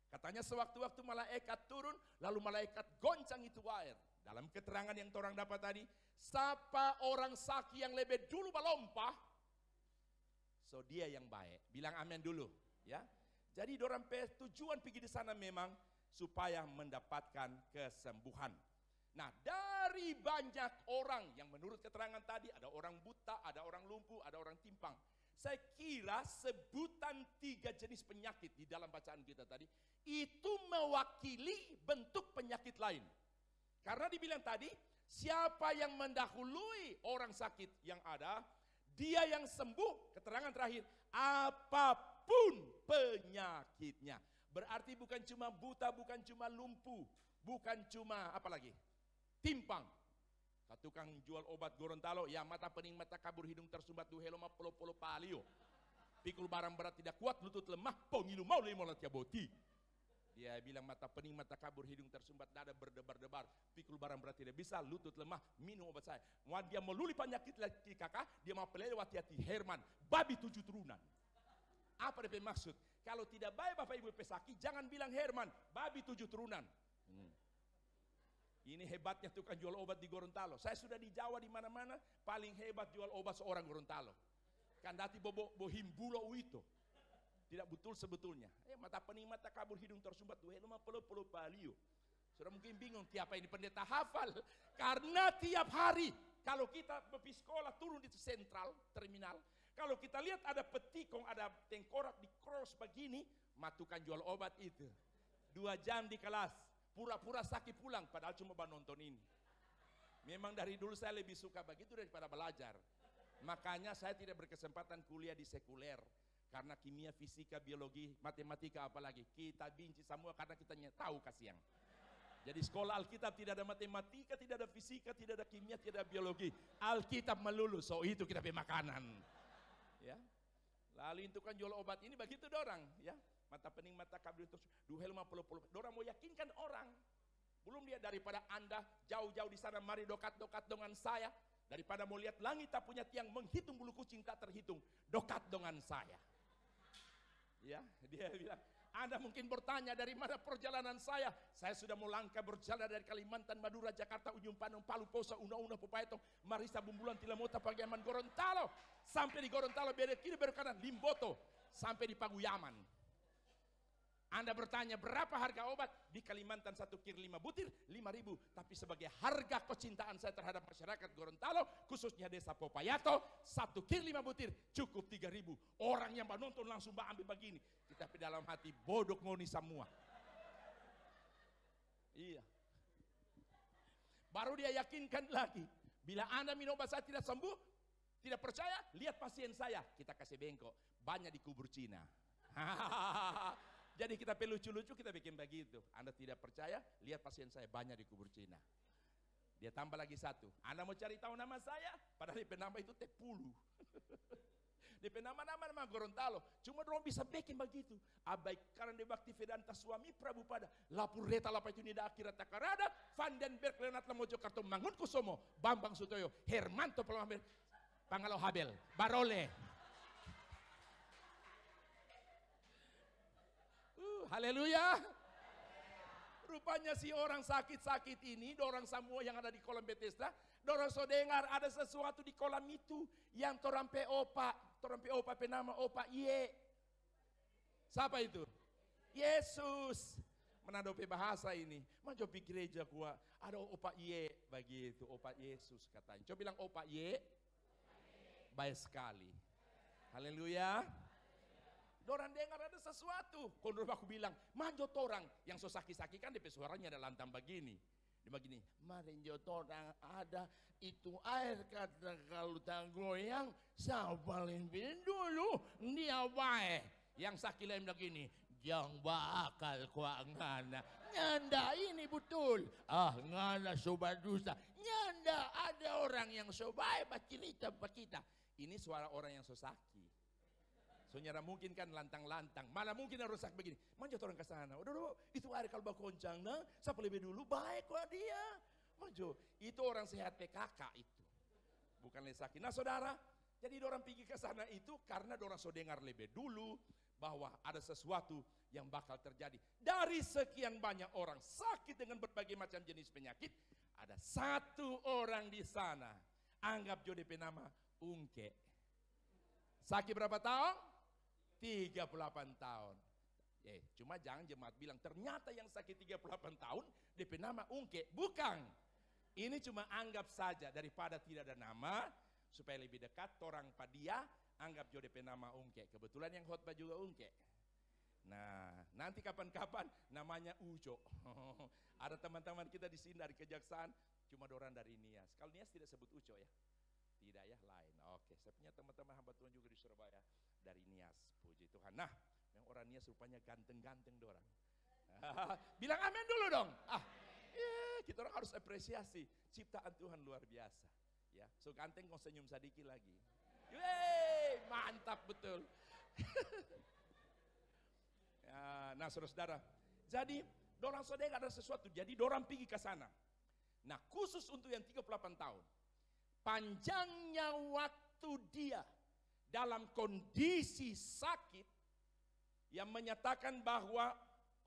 Katanya sewaktu-waktu malaikat turun, lalu malaikat goncang itu air. Dalam keterangan yang orang dapat tadi, siapa orang sakti yang lebih dulu melompah, so dia yang baik. Bilang amin dulu, ya. Jadi dorang tujuan pergi di sana memang supaya mendapatkan kesembuhan. Nah, dari banyak orang yang menurut keterangan tadi, ada orang buta, ada orang lumpuh, ada orang timpang. Saya kira sebutan 3 jenis penyakit di dalam bacaan kita tadi, itu mewakili bentuk penyakit lain. Karena dibilang tadi, siapa yang mendahului orang sakit yang ada, dia yang sembuh. Keterangan terakhir, apapun penyakitnya. Berarti bukan cuma buta, bukan cuma lumpuh, bukan cuma apa lagi? Timpang. Tukang jual obat Gorontalo, ya mata pening, mata kabur, hidung tersumbat, duheloma, polo-polo palio. Pikul barang berat tidak kuat, lutut lemah, pongilu mau limolat ya boti. Dia bilang mata pening, mata kabur, hidung tersumbat, dada berdebar-debar, pikul barang berat tidak bisa, lutut lemah, minum obat saya. Dia meluli penyakit lagi kakak, dia mau pelewati hati Herman, babi 7 turunan. Apa dia maksud? Kalau tidak baik Bapak Ibu pesaki, jangan bilang Herman, babi 7 turunan. Ini hebatnya tukang jual obat di Gorontalo. Saya sudah di Jawa di mana-mana, paling hebat jual obat seorang Gorontalo. Kandati bohim bulo itu. Tidak betul sebetulnya. Mata pening, mata kabur, hidung tersumbat, duheloma, polo-polo palio. Sudah mungkin bingung, tiap ini pendeta hafal. Karena tiap hari, kalau kita pergi sekolah turun di sentral, terminal, kalau kita lihat ada petikong, ada tengkorak di cross begini, matukan jual obat itu. 2 jam di kelas, pura-pura sakit pulang, padahal cuma nonton ini. Memang dari dulu saya lebih suka begitu daripada belajar. Makanya saya tidak berkesempatan kuliah di sekuler. Karena kimia, fisika, biologi, matematika apalagi. Kita benci semua karena kita tahu kasihan. Jadi sekolah Alkitab tidak ada matematika, tidak ada fisika, tidak ada kimia, tidak ada biologi. Alkitab melulu, so itu kita punya makanan. Ya. Lalu itu kan jual obat ini begitu dorang, ya. Mata pening, mata kabur terus, duhelma polo-polo. Dorang mau yakinkan orang. Belum dia daripada Anda jauh-jauh di sana, mari dokat-dokat dengan saya. Daripada mau lihat langit tak punya tiang, menghitung bulu kucing tak terhitung, dokat dengan saya. Ya, dia bilang, Anda mungkin bertanya dari mana perjalanan saya. Saya sudah mau langkah berjalan dari Kalimantan, Madura, Jakarta, Ujung Pandang, Palu, Poso, Una-Una, Popayetong, Marisa, Bumbulan, Tilamota, Pagiaman, Gorontalo. Sampai di Gorontalo, belok kiri, belok kanan, Limboto, sampai di Paguyaman. Anda bertanya berapa harga obat? Di Kalimantan 1 kir 5 butir 5.000. Tapi sebagai harga kecintaan saya terhadap masyarakat Gorontalo, khususnya desa Popayato, 1 kir 5 butir cukup 3.000. Orang yang menonton langsung ambil begini. Tapi dalam hati bodoh ngoni semua. Iya. Baru dia yakinkan lagi. Bila Anda minum obat saya tidak sembuh, tidak percaya, lihat pasien saya. Kita kasih bengkok. Banyak di kubur Cina. Jadi kita lucu-lucu kita bikin begitu. Anda tidak percaya, lihat pasien saya banyak di kubur Cina. Dia tambah lagi 1. Anda mau cari tahu nama saya? Padahal di nama itu Tepulu. Di nama Gorontalo. Cuma dorong bisa bikin begitu. Abai karena de bakti Vedanta suami Prabu pada. Lapur reta lapa itu nida akhirat takarada. Vandenberg Lenat Lamojokerto Mangun Kusomo. Bambang Sutoyo. Hermanto Pelamir. Pangalo Habel. Barole. Haleluya. Rupanya si orang sakit-sakit ini, dorang semua yang ada di kolam Bethesda, dorang so dengar ada sesuatu di kolam itu yang torampe opa penama opa Ye. Siapa itu? Yesus. Menadope bahasa ini. Maju di gereja gua ada opa Ye begitu, opa Yesus katanya. Coba bilang opa Ye. Baik sekali. Haleluya. Dorang dengar ada sesuatu. Kalau aku bilang, manjot orang yang so sakit-sakit kan DP suaranya ada lantang begini. Dia begini, manjot orang ada itu air kata kalau tak goyang, saya paling dulu dia baik. Yang sakit lain begini, Yang bakal kuat ngana. Nyanda ini betul. Ngana sobat dusta. Nyanda ada orang yang sobat cerita pak kita. Ini suara orang yang sosaki. Saudara mungkin kan lantang-lantang. Malah mungkin harus rusak begini. Manjat orang ke sana. Udah, itu hari kalau bakoncang nah. Siapa lebih dulu? Baik kok dia. Maju. Itu orang sehat PKK itu. Bukan lesaki. Nah saudara. Jadi orang pergi ke sana itu karena orang so dengar lebih dulu. Bahwa ada sesuatu yang bakal terjadi. Dari sekian banyak orang sakit dengan berbagai macam jenis penyakit, ada satu orang di sana, anggap JDP nama Ungke. Sakit berapa tahun? 38 tahun. Cuma jangan jemaat bilang, ternyata yang sakit 38 tahun, DP nama Ungke. Bukan. Ini cuma anggap saja, daripada tidak ada nama, supaya lebih dekat, orang dia anggap JDP nama Ungke. Kebetulan yang khotbah juga Ungke. Nah, nanti kapan-kapan namanya Ujo. Ada teman-teman kita di sini dari kejaksaan, cuma orang dari Nias. Kalau Nias tidak sebut Ujo ya? Tidak ya, lain. Oke, saya punya teman-teman hamba Tuhan juga di Surabaya dari Nias. Puji Tuhan. Nah, yang orang Nias rupanya ganteng-ganteng dorang. Bilang amin dulu dong. Kita orang harus apresiasi ciptaan Tuhan luar biasa. Ya, so ganteng kok senyum sedikit lagi. Mantap betul. Nah saudara-saudara, jadi dorang saudara ada sesuatu, jadi dorang pergi ke sana. Nah khusus untuk yang 38 tahun, panjangnya waktu dia dalam kondisi sakit yang menyatakan bahwa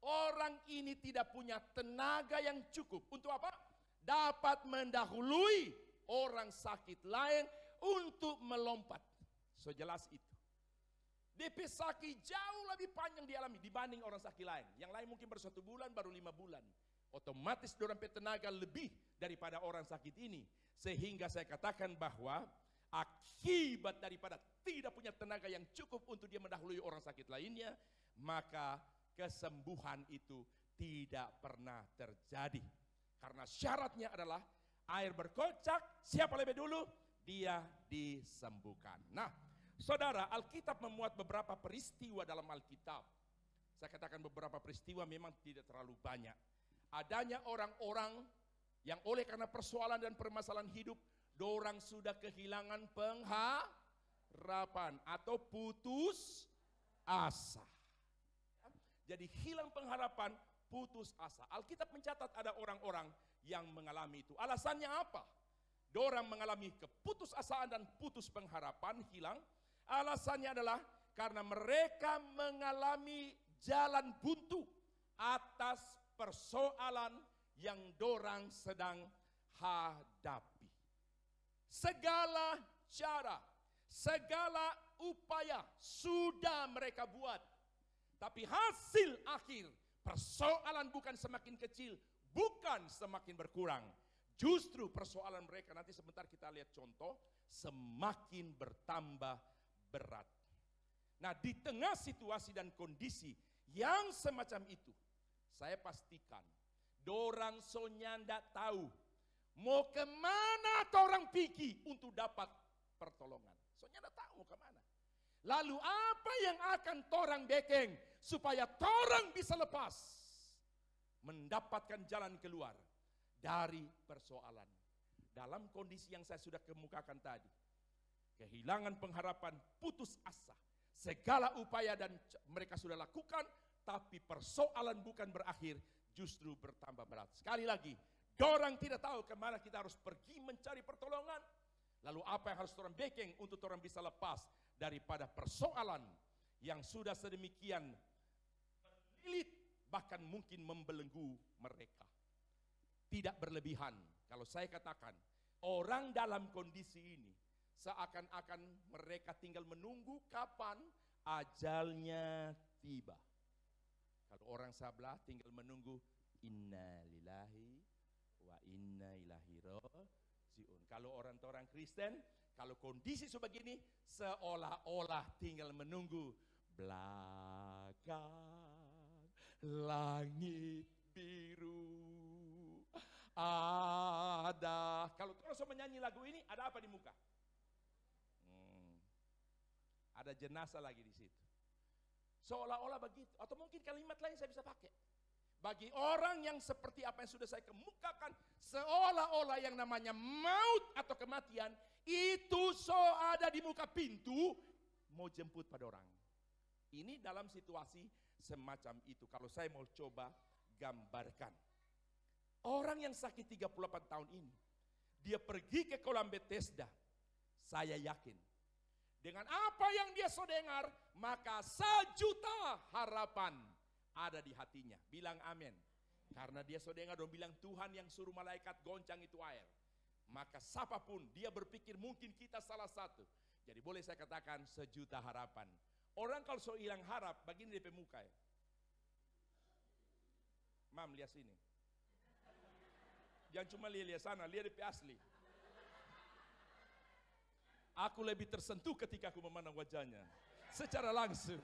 orang ini tidak punya tenaga yang cukup. Untuk apa? Dapat mendahului orang sakit lain untuk melompat. So jelas itu. DP sakit jauh lebih panjang dialami dibanding orang sakit lain. Yang lain mungkin baru 1 bulan, baru 5 bulan. Otomatis dorang tenaga lebih daripada orang sakit ini. Sehingga saya katakan bahwa akibat daripada tidak punya tenaga yang cukup untuk dia mendahului orang sakit lainnya, maka kesembuhan itu tidak pernah terjadi. Karena syaratnya adalah air berkocak, siapa lebih dulu? Dia disembuhkan. Nah, saudara, Alkitab memuat beberapa peristiwa dalam Alkitab. Saya katakan beberapa peristiwa memang tidak terlalu banyak. Adanya orang-orang yang oleh karena persoalan dan permasalahan hidup, dorang sudah kehilangan pengharapan atau putus asa. Jadi hilang pengharapan, putus asa. Alkitab mencatat ada orang-orang yang mengalami itu. Alasannya apa? Dorang mengalami keputusasaan dan putus pengharapan, hilang. Alasannya adalah karena mereka mengalami jalan buntu atas persoalan yang dorang sedang hadapi. Segala cara, segala upaya sudah mereka buat. Tapi hasil akhir persoalan bukan semakin kecil, bukan semakin berkurang. Justru persoalan mereka, nanti sebentar kita lihat contoh, semakin bertambah berat. Nah di tengah situasi dan kondisi yang semacam itu, saya pastikan dorang sonyanda tahu mau kemana orang pergi untuk dapat pertolongan. Sonyanda tahu mau kemana. Lalu apa yang akan torang bekeng supaya torang bisa lepas mendapatkan jalan keluar dari persoalan. Dalam kondisi yang saya sudah kemukakan tadi, kehilangan pengharapan, putus asa. Segala upaya dan mereka sudah lakukan, tapi persoalan bukan berakhir, justru bertambah berat. Sekali lagi, dorang tidak tahu kemana kita harus pergi mencari pertolongan. Lalu apa yang harus orang bekeng untuk orang bisa lepas daripada persoalan yang sudah sedemikian melilit, bahkan mungkin membelenggu mereka. Tidak berlebihan. Kalau saya katakan, orang dalam kondisi ini, seakan-akan mereka tinggal menunggu kapan ajalnya tiba. Kalau orang sebelah tinggal menunggu inna lillahi wa inna ilaihi rajiun. Kalau orang Kristen, kalau kondisi sebegini seolah-olah tinggal menunggu belakang langit biru ada. Kalau terus menyanyi lagu ini, ada apa di muka? Ada jenazah lagi di situ. Seolah-olah begitu. Atau mungkin kalimat lain saya bisa pakai. Bagi orang yang seperti apa yang sudah saya kemukakan, seolah-olah yang namanya maut atau kematian, itu ada di muka pintu, mau jemput pada orang. Ini dalam situasi semacam itu. Kalau saya mau coba gambarkan. Orang yang sakit 38 tahun ini, dia pergi ke kolam Bethesda. Saya yakin, dengan apa yang dia so dengar, maka 1.000.000 harapan ada di hatinya. Bilang amin. Karena dia so dengar dong bilang Tuhan yang suruh malaikat goncang itu air. Maka siapapun dia berpikir mungkin kita salah satu. Jadi boleh saya katakan 1.000.000 harapan. Orang kalau so hilang harap, begini di pemuka ya. Mam, lihat sini. Jangan cuma lihat sana, lihat di asli. Aku lebih tersentuh ketika aku memandang wajahnya. Secara langsung.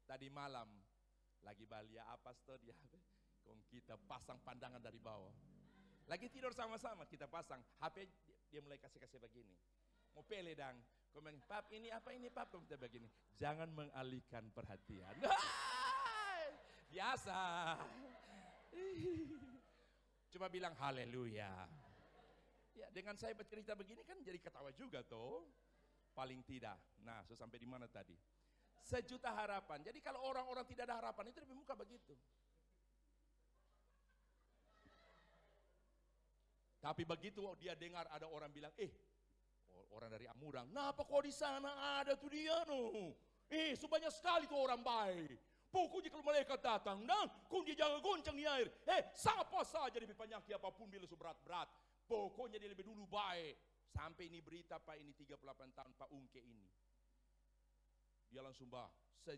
Tadi malam, lagi balia apa dia? Kita pasang pandangan dari bawah. Lagi tidur sama-sama, kita pasang. HP dia mulai kasih-kasih begini. Mau pele dang. Komen, pap ini apa ini pap? Kita begini. Jangan mengalihkan perhatian. Biasa. Coba bilang haleluya. Ya, dengan saya bercerita begini kan jadi ketawa juga toh. Paling tidak. Nah, so sampai di mana tadi? 1.000.000 harapan. Jadi kalau orang-orang tidak ada harapan itu di muka begitu. Tapi begitu dia dengar ada orang bilang, orang dari Amurang, kenapa kok di sana ada tuh dia no? Sebanyak sekali tuh orang baik. Pokoknya kalau mereka datang, kok dia jangan goncang di air. Siapa saja lebih penyakit apapun bila seberat-berat. Pokoknya dia lebih dulu baik. Sampai ini berita Pak, ini 38 tahun Pak Ungke ini. Dia langsung 1.000.000,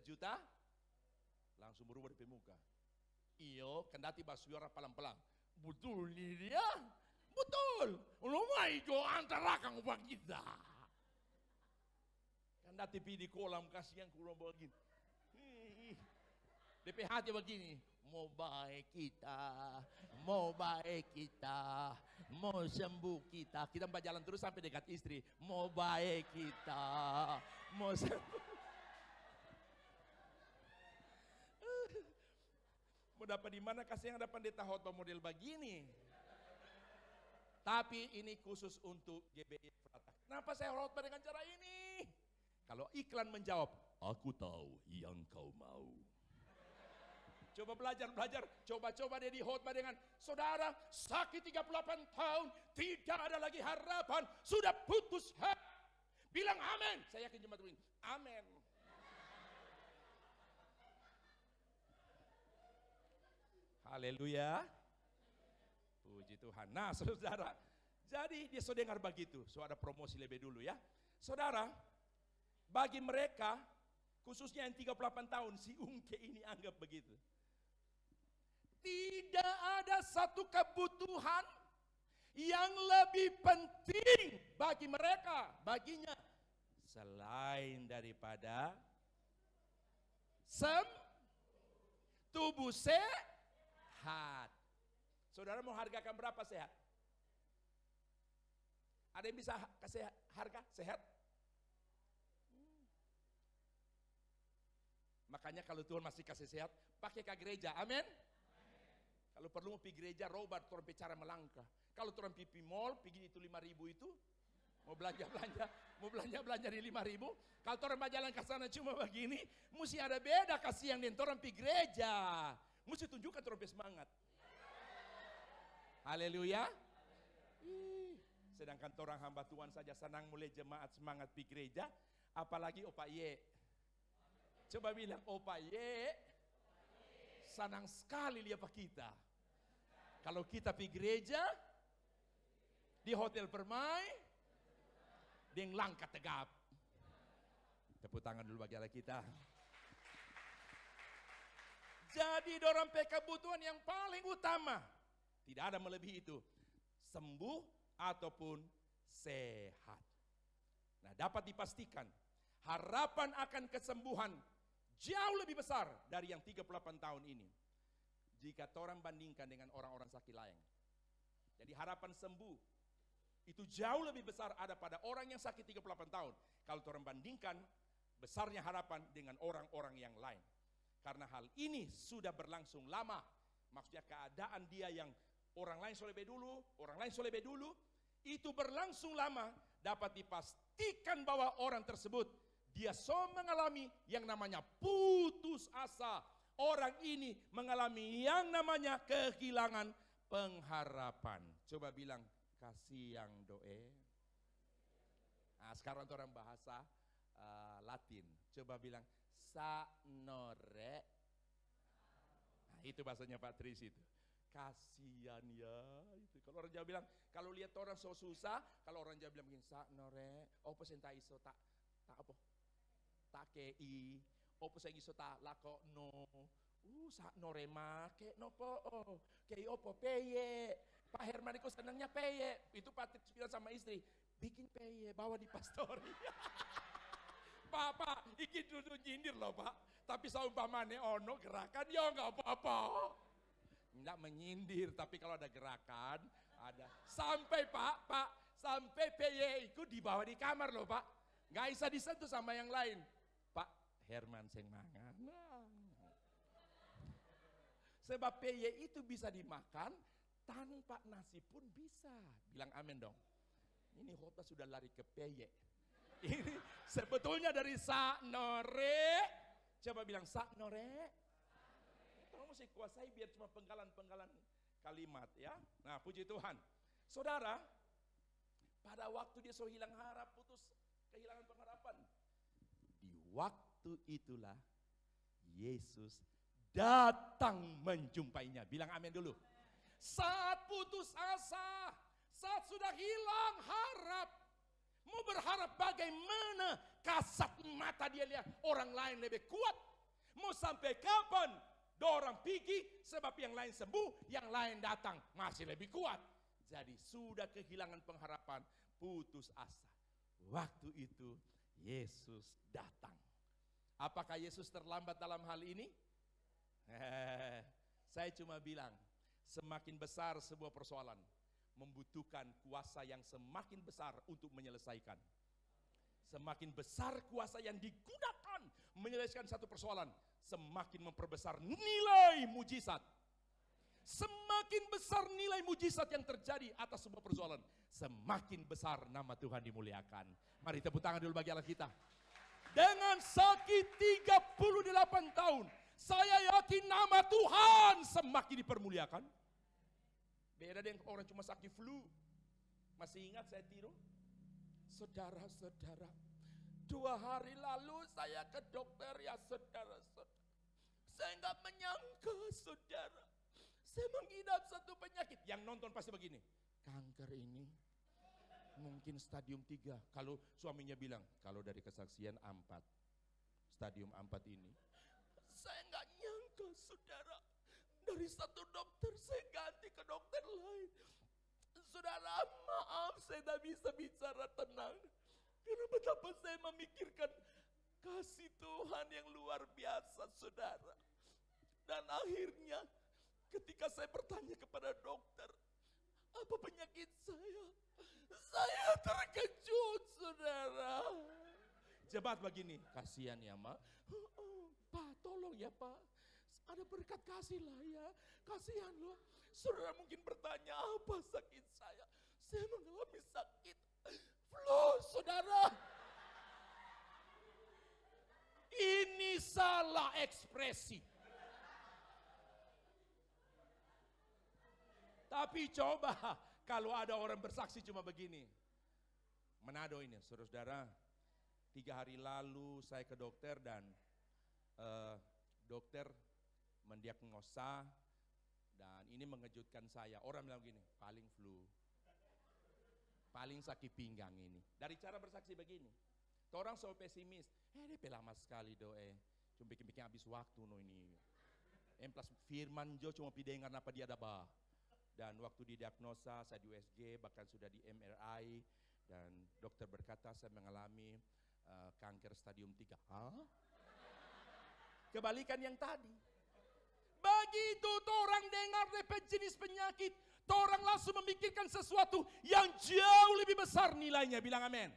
langsung berubah di pemuka. Iyo, kendati suara pelan-pelan. Betul nih dia. Betul. Lumai jo antara kang ubah kita. Kendati di kolam kasihan kurang begini. DP hati begini. Mau baik kita, mau baik kita, mau sembuh kita. Kita jalan terus sampai dekat istri. Mau baik kita, mau sembuh. Mau dapat di mana kasih yang dapat pendeta khotbah model begini? Tapi ini khusus untuk GBI Frata. Kenapa saya khotbah dengan cara ini? Kalau iklan menjawab, aku tahu yang kau mau. Coba belajar, coba dia khotbah dengan saudara sakit 38 tahun, tidak ada lagi harapan, sudah putus hati. Bilang amin. Saya yakin jemaat ini. Amin. Haleluya. Puji Tuhan. Nah, saudara, jadi dia sudah dengar begitu. So ada promosi lebih dulu ya. Saudara, bagi mereka khususnya yang 38 tahun si Ungke ini anggap begitu. Tidak ada satu kebutuhan yang lebih penting bagi mereka, baginya, selain daripada tubuh sehat. Saudara mau hargakan berapa sehat? Ada yang bisa kasih harga sehat? Makanya kalau Tuhan masih kasih sehat, pakai ke gereja, amin? Kalau perlu mau pergi gereja, robat, orang bicara melangkah. Kalau orang pipi mall, pergi itu 5.000 itu, mau belanja di 5.000. Kalau orang berjalan ke sana cuma begini, mesti ada beda kasih yang den orang pergi gereja. Mesti tunjukkan orang semangat. Haleluya. Sedangkan orang hamba Tuhan saja senang mulai jemaat semangat pergi gereja, apalagi Opa Ye. Coba bilang Opa Ye. Senang sekali lihat kita. Kalau kita pergi gereja, di Hotel Permai, dengan langkah tegap. Tepuk tangan dulu bagi Allah kita. Jadi dorong kebutuhan yang paling utama, tidak ada melebihi itu, sembuh ataupun sehat. Nah, dapat dipastikan harapan akan kesembuhan jauh lebih besar dari yang 38 tahun ini. Jika orang bandingkan dengan orang-orang sakit lain. Jadi harapan sembuh Itu jauh lebih besar ada pada orang yang sakit 38 tahun. Kalau orang bandingkan besarnya harapan dengan orang-orang yang lain. Karena hal ini sudah berlangsung lama. Maksudnya keadaan dia yang orang lain soleh dulu, orang lain soleh dulu, itu berlangsung lama, dapat dipastikan bahwa orang tersebut dia mengalami yang namanya putus asa. Orang ini mengalami yang namanya kehilangan pengharapan. Coba bilang, kasih yang doe. Nah, sekarang orang bahasa Latin. Coba bilang, sanore. Nah, itu bahasanya Pak Tris itu. Kasihan ya itu. Kalau orang Jawa bilang, kalau lihat orang so susah, kalau orang Jawa bilang begini, sanore, opo senta iso tak apa? Tak kei, opo sing iso tak lakokno. Sanore make nopo, kei opo peye. Pak Herman itu senangnya peye. Itu Pak Tris bilang sama istri, bikin peye, bawa di pastori. Pak, iki duduk nyindir loh Pak. Tapi saumpamane ono gerakan, ya enggak apa-apa. Enggak menyindir, tapi kalau ada gerakan, ada. Sampai sampai PY itu dibawa di kamar loh Pak. Enggak bisa disentuh sama yang lain. Pak Herman sing mangan. Sebab PY itu bisa dimakan, tanpa nasi pun bisa. Bilang amin dong. Ini khotbah sudah lari ke PY. Ini sebetulnya dari saknore. Coba bilang saknore. Kamu mesti kuasai biar cuma penggalan-penggalan kalimat ya. Nah, puji Tuhan. Saudara, pada waktu dia so hilang harap, putus, kehilangan pengharapan. Di waktu itulah Yesus datang menjumpainya. Bilang amin dulu. Saat putus asa, saat sudah hilang harap, mau berharap bagaimana kasat mata dia lihat orang lain lebih kuat. Mau sampai kapan dorang pergi sebab yang lain sembuh, yang lain datang masih lebih kuat. Jadi sudah kehilangan pengharapan, putus asa. Waktu itu Yesus datang. Apakah Yesus terlambat dalam hal ini? Saya cuma bilang, semakin besar sebuah persoalan, membutuhkan kuasa yang semakin besar untuk menyelesaikan. Semakin besar kuasa yang digunakan menyelesaikan satu persoalan, semakin memperbesar nilai mujizat. Semakin besar nilai mujizat yang terjadi atas sebuah persoalan, semakin besar nama Tuhan dimuliakan. Mari tepuk tangan dulu bagi Allah kita. Dengan sakit 38 tahun, saya yakin nama Tuhan semakin dipermuliakan. Beda dengan orang cuma sakit flu. Masih ingat saya tiru? Saudara-saudara, 2 hari lalu saya ke dokter ya saudara-saudara. Saya nggak menyangka saudara, saya mengidap satu penyakit. Yang nonton pasti begini, kanker ini mungkin stadium 3. Kalau suaminya bilang, kalau dari kesaksian 4, stadium 4 ini. Saya nggak nyangka saudara, dari satu dokter saya ganti ke dokter lain. Saudara, maaf saya tidak bisa bicara tenang. Karena betapa saya memikirkan kasih Tuhan yang luar biasa saudara. Dan akhirnya ketika saya bertanya kepada dokter, apa penyakit saya terkejut saudara. Jebat begini, kasihan ya Mak. Pak tolong ya Pak, ada berkat kasih lah ya, kasihan loh. Saudara mungkin bertanya apa sakit saya? Saya mengalami sakit flu saudara. Ini salah ekspresi. Tapi coba kalau ada orang bersaksi cuma begini. Manado ini saudara, 3 hari lalu saya ke dokter dan dokter mendiagnosa dan ini mengejutkan saya. Orang bilang begini, paling flu, paling sakit pinggang ini. Dari cara bersaksi begini, orang so pesimis, dia lama sekali doe, cuma bikin habis waktu no ini. Plus firman Jo cuma pidengar apa dia ada bah. Dan waktu didiagnosa saya di USG, bahkan sudah di MRI dan dokter berkata saya mengalami kanker stadium 3. Hah? Kebalikan yang tadi. Begitu orang dengar jenis penyakit, Torang langsung memikirkan sesuatu yang jauh lebih besar nilainya. Bilang amin.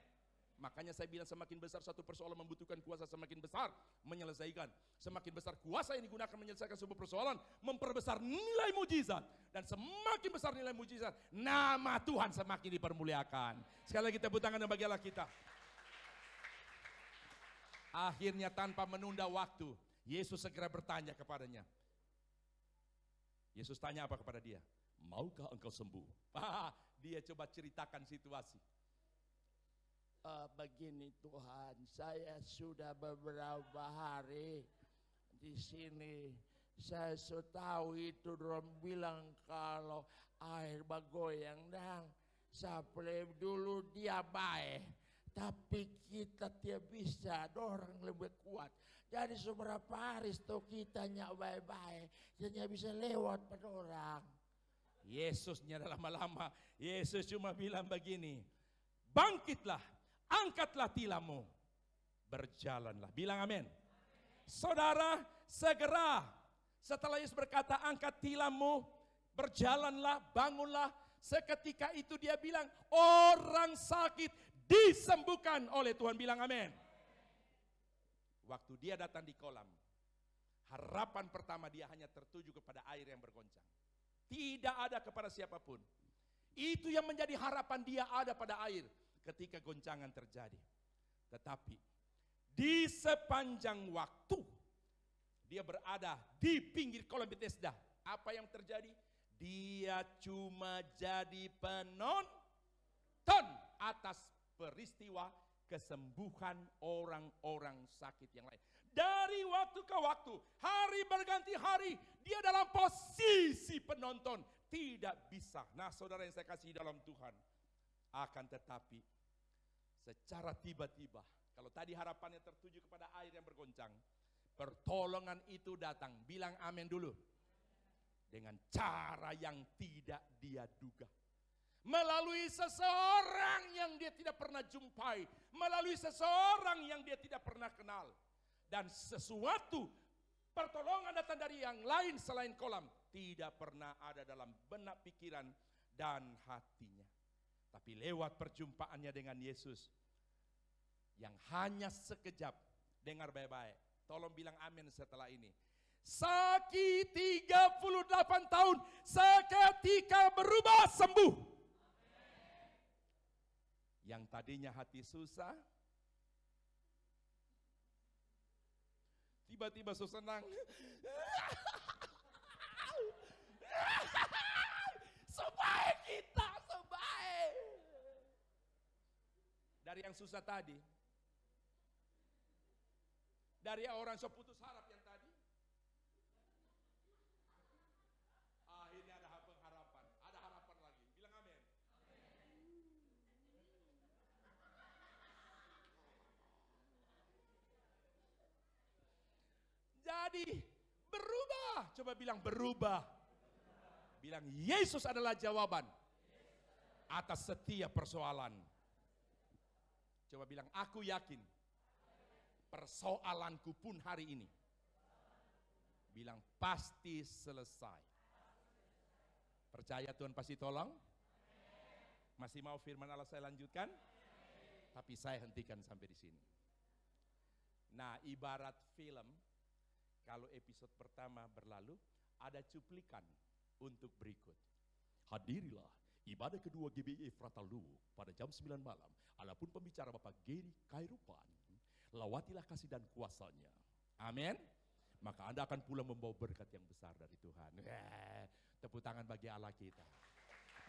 Makanya saya bilang semakin besar satu persoalan membutuhkan kuasa semakin besar menyelesaikan. Semakin besar kuasa yang digunakan menyelesaikan sebuah persoalan, memperbesar nilai mujizat. Dan semakin besar nilai mujizat, nama Tuhan semakin dipermuliakan. Sekali lagi tepuk tangan dan bagi Allah kita. Akhirnya tanpa menunda waktu, Yesus segera bertanya kepadanya. Yesus tanya apa kepada dia? Maukah engkau sembuh? Dia coba ceritakan situasi. Begini Tuhan, saya sudah beberapa hari di sini. Saya sudah tahu itu orang bilang kalau air bagoyang dan sampai dulu dia baik. Tapi kita tidak bisa, orang lebih kuat. Jadi seberapa hari itu kita nyak baik-baik, jadi bisa lewat pada orang. Yesusnya lama-lama, Yesus cuma bilang begini, bangkitlah, angkatlah tilammu, berjalanlah. Bilang amin. Saudara, segera setelah Yesus berkata angkat tilammu, berjalanlah, bangunlah. Seketika itu dia bilang orang sakit disembuhkan oleh Tuhan. Bilang amin. Waktu dia datang di kolam, harapan pertama dia hanya tertuju kepada air yang bergoncang. Tidak ada kepada siapapun. Itu yang menjadi harapan dia ada pada air ketika goncangan terjadi. Tetapi di sepanjang waktu dia berada di pinggir kolam Bethesda, apa yang terjadi? Dia cuma jadi penonton atas peristiwa kesembuhan orang-orang sakit yang lain. Dari waktu ke waktu, hari berganti hari, dia dalam posisi penonton, tidak bisa. Nah, saudara yang saya kasih dalam Tuhan, akan tetapi secara tiba-tiba, kalau tadi harapannya tertuju kepada air yang bergoncang, pertolongan itu datang. Bilang amin dulu. Dengan cara yang tidak dia duga. Melalui seseorang yang dia tidak pernah jumpai. Melalui seseorang yang dia tidak pernah kenal. Dan sesuatu pertolongan datang dari yang lain selain kolam. Tidak pernah ada dalam benak pikiran dan hatinya. Tapi lewat perjumpaannya dengan Yesus. Yang hanya sekejap. Dengar baik-baik. Tolong bilang amin setelah ini. Sakit 38 tahun seketika berubah sembuh. Yang tadinya hati susah, tiba-tiba senang. Sebaik kita, sebaik. Dari yang susah tadi, dari orang seputus harap yang tadi, akhirnya ada pengharapan, ada harapan lagi. Bilang amin. Jadi berubah. Coba bilang berubah. Bilang Yesus adalah jawaban atas setiap persoalan. Coba bilang aku yakin persoalanku pun hari ini, bilang pasti selesai. Percaya Tuhan pasti tolong? Masih mau firman Allah saya lanjutkan? Tapi saya hentikan sampai di sini. Nah, ibarat film, kalau episode pertama berlalu, ada cuplikan untuk berikut. Hadirilah ibadah kedua GBI Fratalu pada jam 9 malam. Adapun pembicara Bapak Geri Kairupan, lawatilah kasih dan kuasanya. Amin. Maka Anda akan pulang membawa berkat yang besar dari Tuhan. Tepuk tangan bagi Allah kita.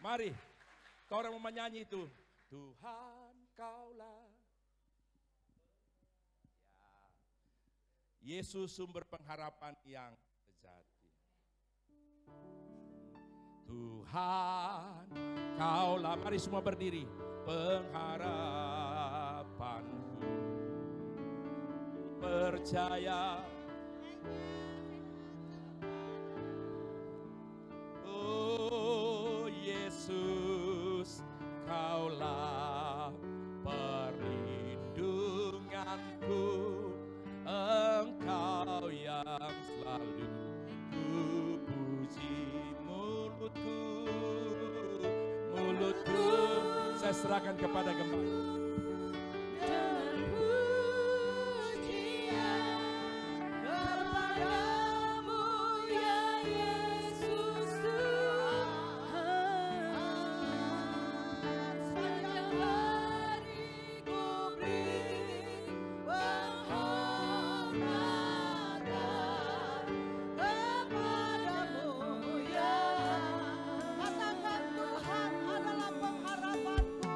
Mari, kau orang mau menyanyi itu. Tuhan kaulah. Ya. Yesus sumber pengharapan yang sejati. Tuhan kaulah. Mari semua berdiri. Pengharapanku. Percaya. Oh Yesus, kaulah perlindunganku, Engkau yang selalu ku puji mulutku. serahkan kepada Gembala. Katakan Tuhan adalah pengharapanku.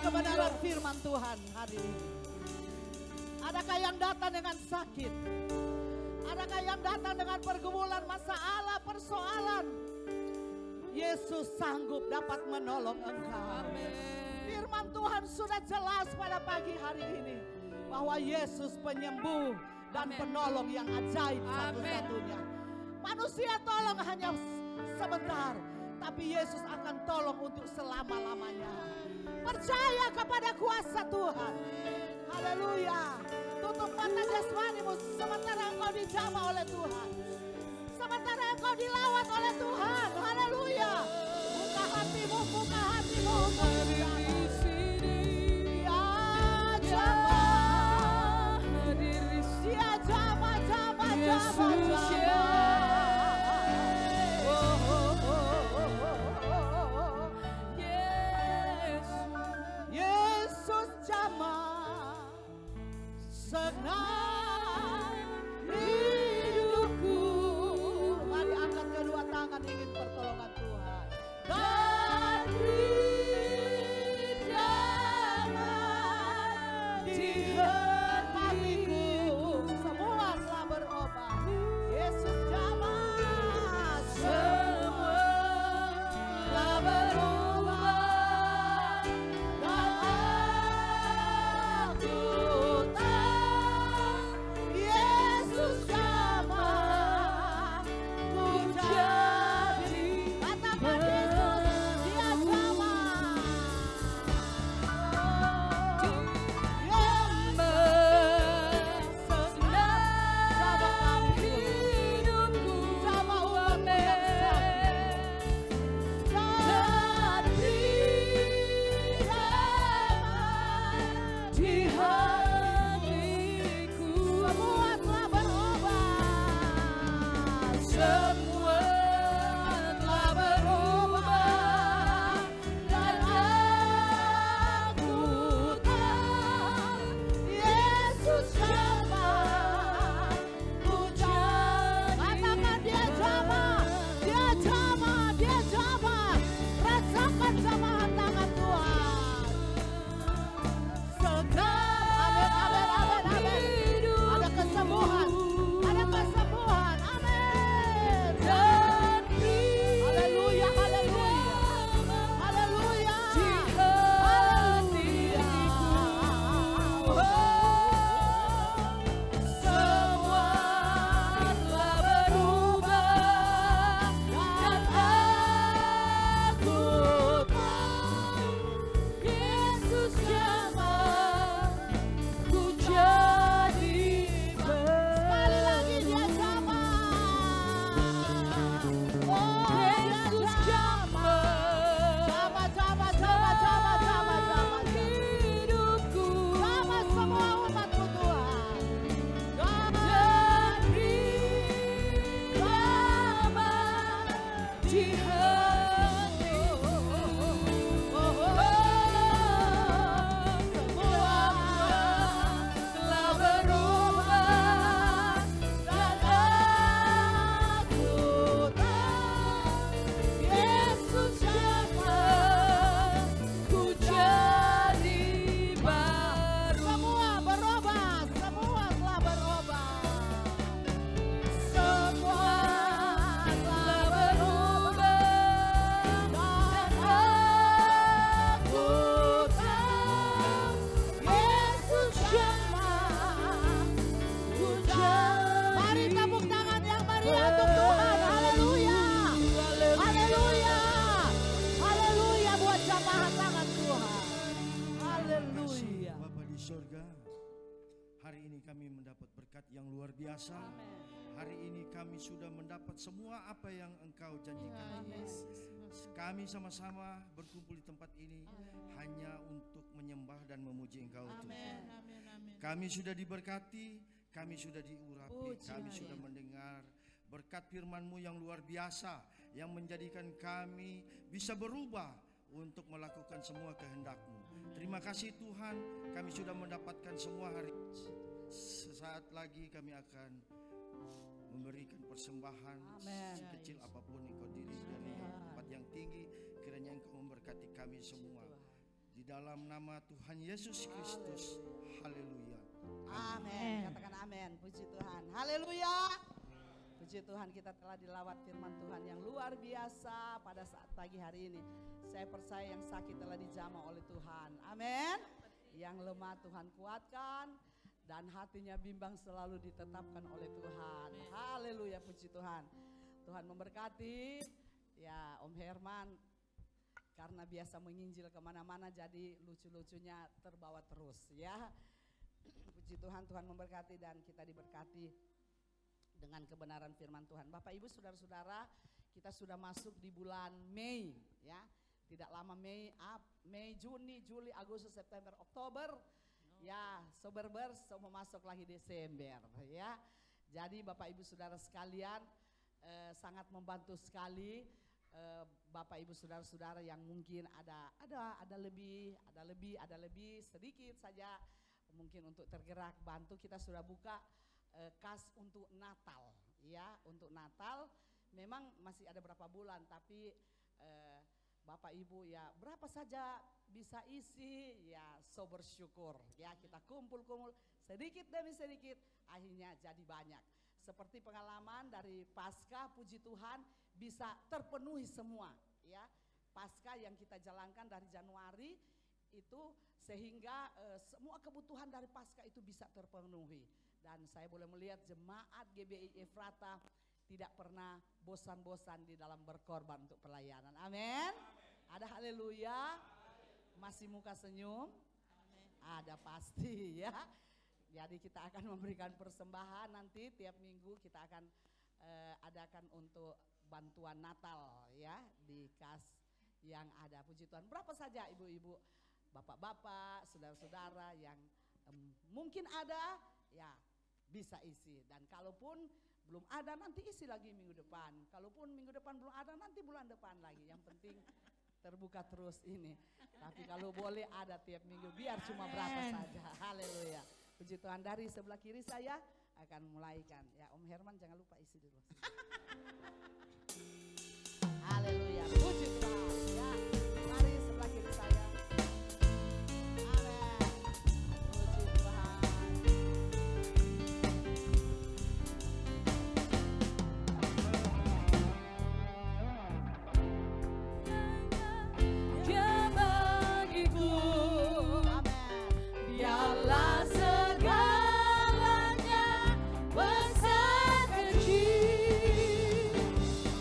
kebenaran firman Tuhan hari ini. Adakah yang datang dengan sakit? Adakah yang datang dengan pergumulan, masalah, persoalan? Yesus sanggup dapat menolong engkau. Firman Tuhan sudah jelas pada pagi hari ini bahwa Yesus penyembuh dan penolong yang ajaib satu-satunya. Manusia tolong hanya sebentar, tapi Yesus akan tolong untuk selama-lamanya. Percaya kepada kuasa Tuhan. Haleluya. Tutup mata jasmanimu sementara engkau dijamah oleh Tuhan. Sementara engkau dilawat oleh Tuhan. Haleluya. Buka hatimu, buka hatimu untuk dijamah. Ya jamah. Ya jamah, jamah, jamah, jamah. Yesus jamah senang hidupku. Mari angkat kedua tangan ingin pertolongan Tuhan. Dan beri jamah di hatiku. Semua telah berobat. Yesus jamah semua telah berobat. biasa. Hari ini kami sudah mendapat semua apa yang Engkau janjikan. Kami sama-sama berkumpul di tempat ini hanya untuk menyembah dan memuji Engkau Tuhan. Kami sudah diberkati, kami sudah diurapi, kami sudah mendengar berkat firman-Mu yang luar biasa yang menjadikan kami bisa berubah untuk melakukan semua kehendak-Mu. Terima kasih Tuhan, kami sudah mendapatkan semua hari. Sesaat lagi kami akan memberikan persembahan sekecil apapun Engkau diri dari tempat yang tinggi. Kiranya Engkau memberkati kami semua. Di Di dalam nama Tuhan Yesus Kristus. Haleluya. Amin. Katakan amin. Puji Tuhan. Haleluya. Puji Tuhan, kita telah dilawat firman Tuhan yang luar biasa pada saat pagi hari ini. Saya percaya yang sakit telah dijamah oleh Tuhan. Amin. Yang lemah Tuhan kuatkan, dan hatinya bimbang selalu ditetapkan oleh Tuhan. Haleluya, puji Tuhan. Tuhan memberkati. Ya, Om Herman, karena biasa menginjil kemana-mana, jadi lucu-lucunya terbawa terus ya. Puji Tuhan, Tuhan memberkati dan kita diberkati dengan kebenaran firman Tuhan. Bapak Ibu saudara-saudara, kita sudah masuk di bulan Mei ya. Tidak lama Mei, Juni, Juli, Agustus, September, Oktober. Ya, mau masuk lagi Desember ya. Jadi Bapak Ibu saudara sekalian, sangat membantu sekali Bapak Ibu saudara-saudara yang mungkin ada lebih sedikit saja mungkin untuk tergerak bantu. Kita sudah buka kas untuk Natal ya. Untuk Natal memang masih ada berapa bulan, tapi Bapak Ibu ya berapa saja bisa isi ya, so bersyukur ya. Kita kumpul-kumpul sedikit demi sedikit, akhirnya jadi banyak. Seperti pengalaman dari Paskah, puji Tuhan bisa terpenuhi semua ya. Paskah yang kita jalankan dari Januari itu sehingga semua kebutuhan dari Paskah itu bisa terpenuhi. Dan saya boleh melihat jemaat GBI Efrata tidak pernah bosan-bosan di dalam berkorban untuk pelayanan. Amin. Ada haleluya. Masih muka senyum. Ada pasti ya. Jadi kita akan memberikan persembahan nanti tiap minggu kita akan adakan untuk bantuan Natal ya di kas yang ada. Puji Tuhan. Berapa saja ibu-ibu, bapak-bapak, saudara-saudara yang mungkin ada ya bisa isi. Dan kalaupun belum ada nanti isi lagi minggu depan. Kalaupun minggu depan belum ada nanti bulan depan lagi. Yang penting terbuka terus ini. Tapi kalau boleh ada tiap minggu, biar cuma berapa saja. Haleluya. Puji Tuhan. Dari sebelah kiri saya akan mulaikan. Ya, Om Herman jangan lupa isi dulu. Haleluya. Puji Tuhan. Ya, mari sebelah kiri saya. Amin. Puji Tuhan. Dia bagiku, dialah segalanya, besar kecil,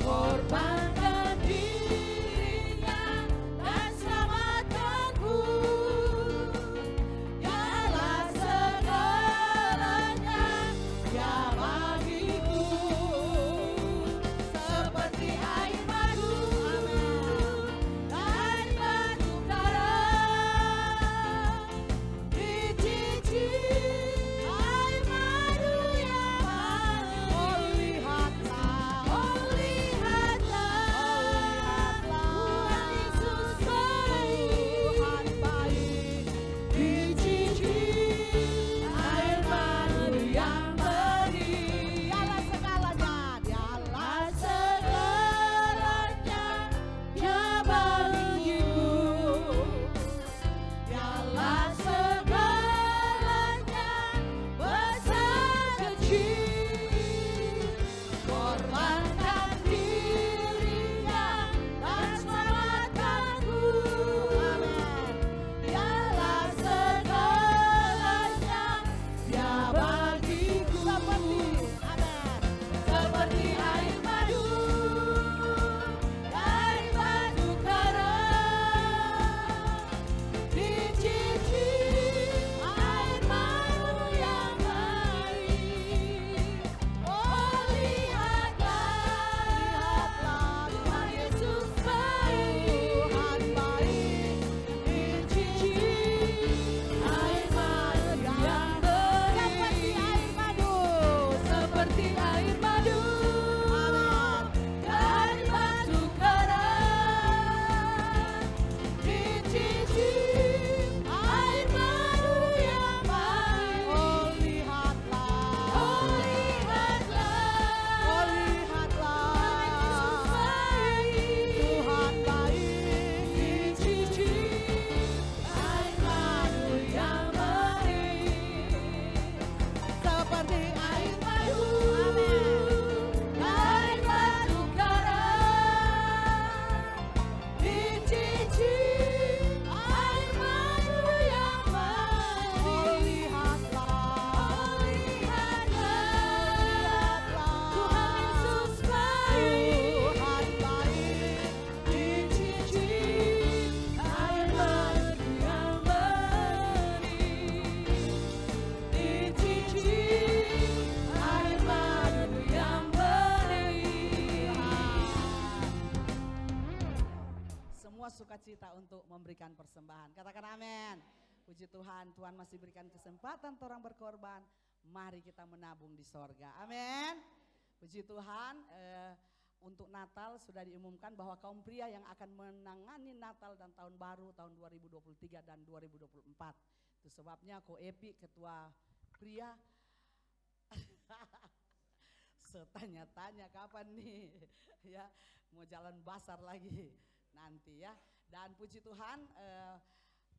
korbankan dirinya. memberikan persembahan. Katakan amin. Puji Tuhan, Tuhan masih berikan kesempatan orang berkorban. Mari kita menabung di sorga. Amin. Puji Tuhan, untuk Natal sudah diumumkan bahwa kaum pria yang akan menangani Natal dan tahun baru tahun 2023 dan 2024. Itu sebabnya Ko Epi ketua pria setanya-tanya kapan nih ya mau jalan basar lagi nanti ya. Dan puji Tuhan,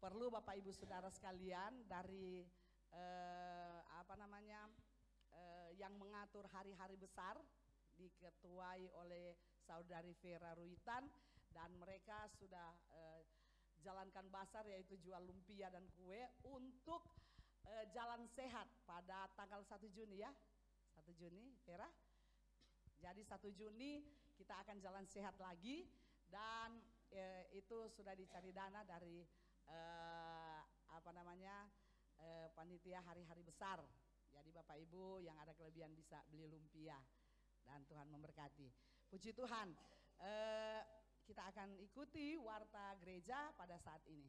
perlu Bapak Ibu Saudara sekalian dari yang mengatur hari-hari besar diketuai oleh Saudari Vera Ruitan, dan mereka sudah jalankan basar yaitu jual lumpia dan kue untuk jalan sehat pada tanggal 1 Juni ya. 1 Juni Vera. Jadi 1 Juni kita akan jalan sehat lagi, dan itu sudah dicari dana dari panitia hari-hari besar. Jadi Bapak Ibu yang ada kelebihan bisa beli lumpia, dan Tuhan memberkati. Puji Tuhan, kita akan ikuti warta gereja pada saat ini.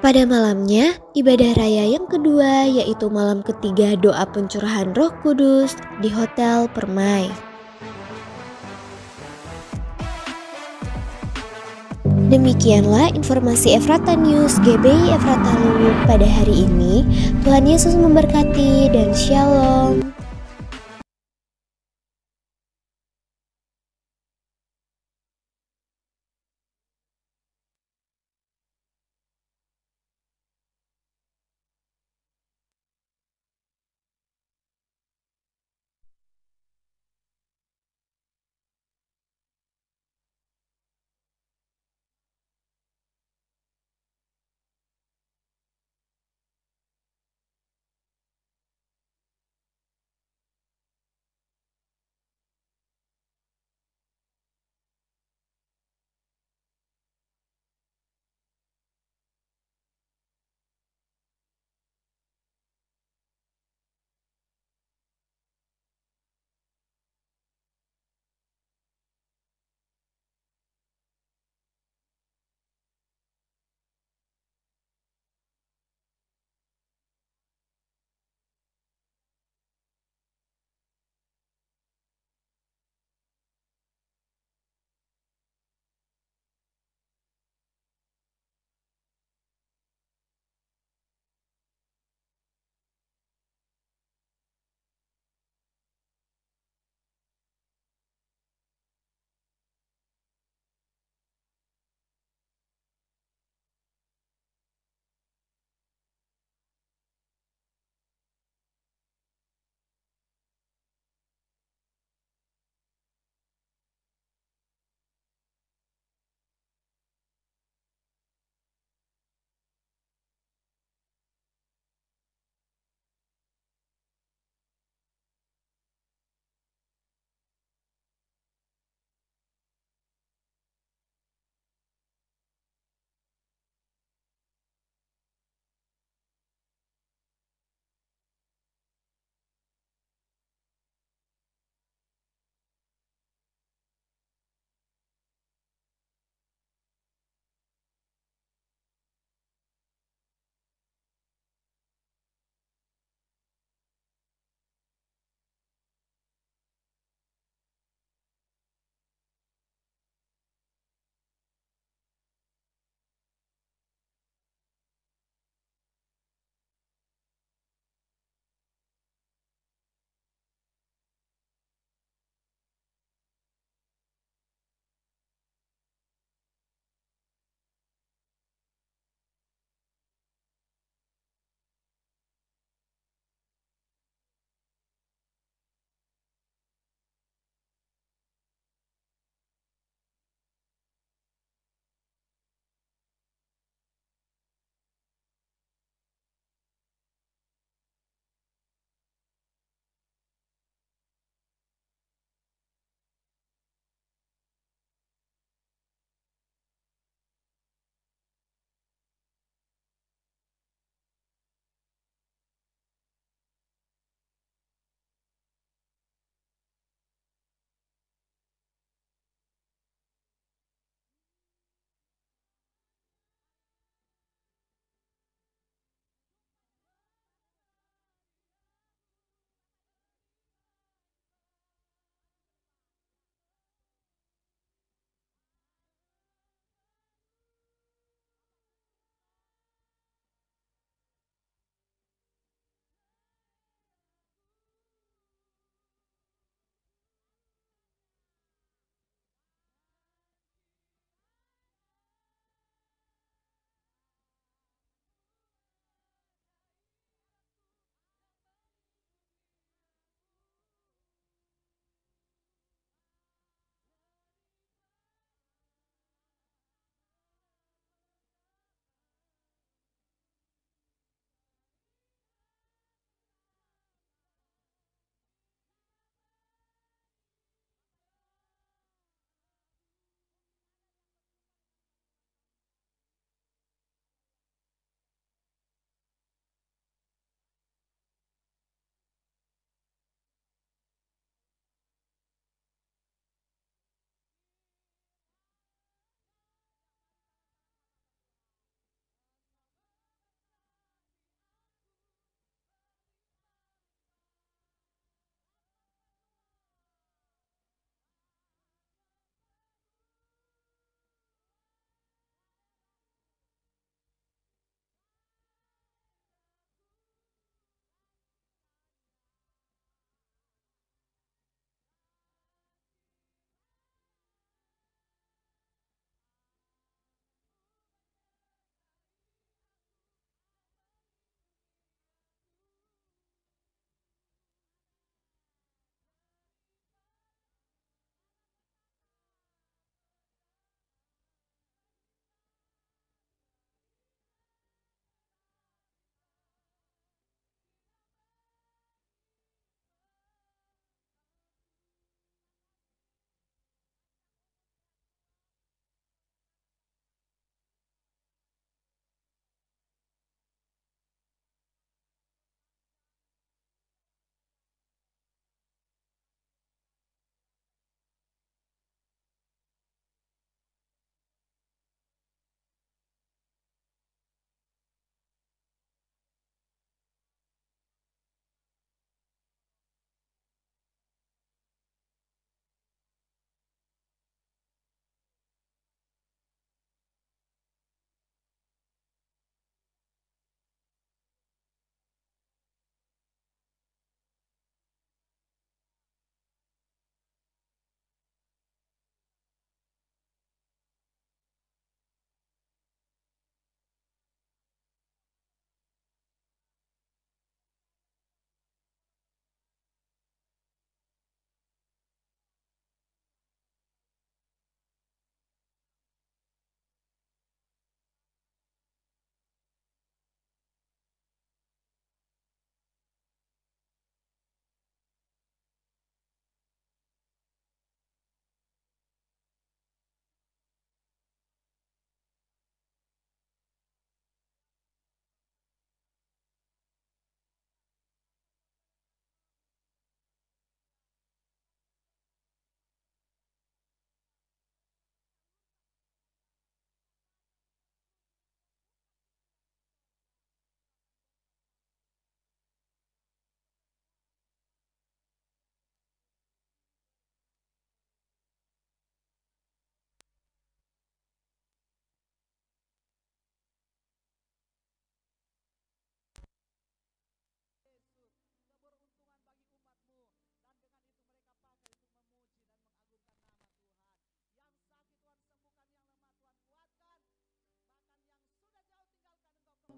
Pada malamnya, ibadah raya yang kedua yaitu malam ketiga doa pencurahan Roh Kudus di Hotel Permai. Demikianlah informasi Efrata News GBI Efrata Luwu pada hari ini. Tuhan Yesus memberkati dan shalom.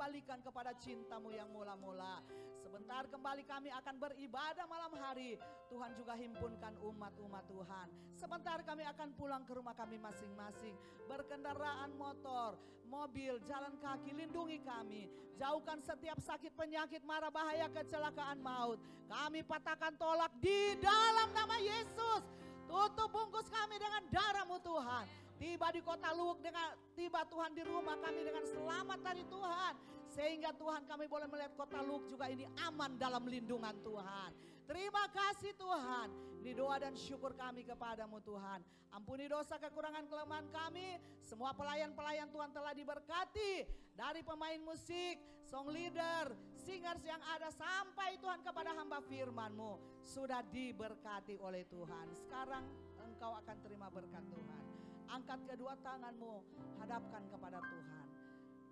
kembalikan kepada cinta-Mu yang mula-mula. Sebentar kembali kami akan beribadah malam hari. Tuhan juga himpunkan umat-umat Tuhan. Sebentar kami akan pulang ke rumah kami masing-masing. Berkendaraan motor, mobil, jalan kaki, lindungi kami. Jauhkan setiap sakit, penyakit, mara bahaya, kecelakaan maut. Kami patahkan tolak di dalam nama Yesus. Tutup bungkus kami dengan darah-Mu Tuhan. Tiba di kota Luwuk tiba Tuhan di rumah kami dengan selamat dari Tuhan. Sehingga Tuhan kami boleh melihat kota Luwuk juga ini aman dalam lindungan Tuhan. Terima kasih Tuhan. Ini doa dan syukur kami kepadamu Tuhan. Ampuni dosa kekurangan kelemahan kami. Semua pelayan-pelayan Tuhan telah diberkati. Dari pemain musik, song leader, singers yang ada sampai Tuhan kepada hamba firman-Mu. Sudah diberkati oleh Tuhan. Sekarang engkau akan terima berkat Tuhan. Angkat kedua tangan-Mu, hadapkan kepada Tuhan.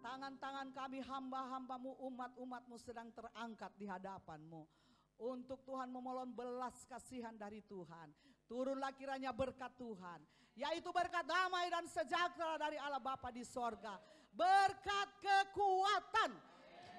Tangan-tangan kami hamba-hamba-Mu, umat-umat-Mu sedang terangkat di hadapan-Mu. Untuk Tuhan memohon belas kasihan dari Tuhan. Turunlah kiranya berkat Tuhan. Yaitu berkat damai dan sejahtera dari Allah Bapa di sorga. Berkat kekuatan,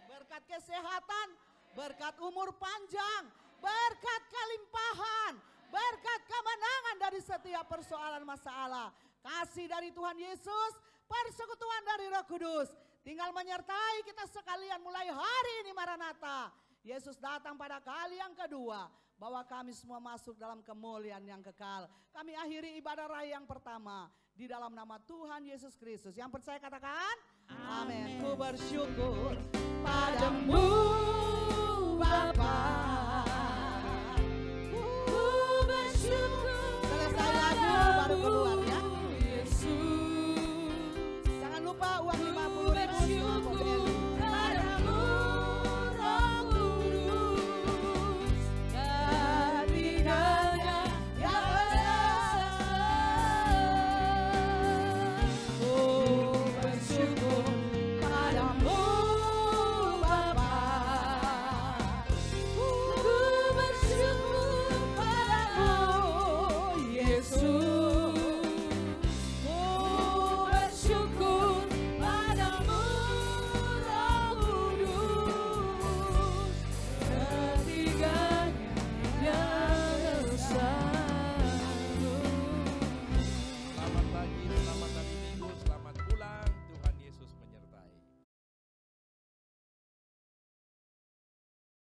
berkat kesehatan, berkat umur panjang, berkat kelimpahan, berkat kemenangan dari setiap persoalan masalah. Kasih dari Tuhan Yesus, persekutuan dari Roh Kudus tinggal menyertai kita sekalian mulai hari ini Maranatha. Yesus datang pada kali yang kedua, bahwa kami semua masuk dalam kemuliaan yang kekal. Kami akhiri ibadah raya yang pertama di dalam nama Tuhan Yesus Kristus. Yang percaya katakan amin. Ku bersyukur padamu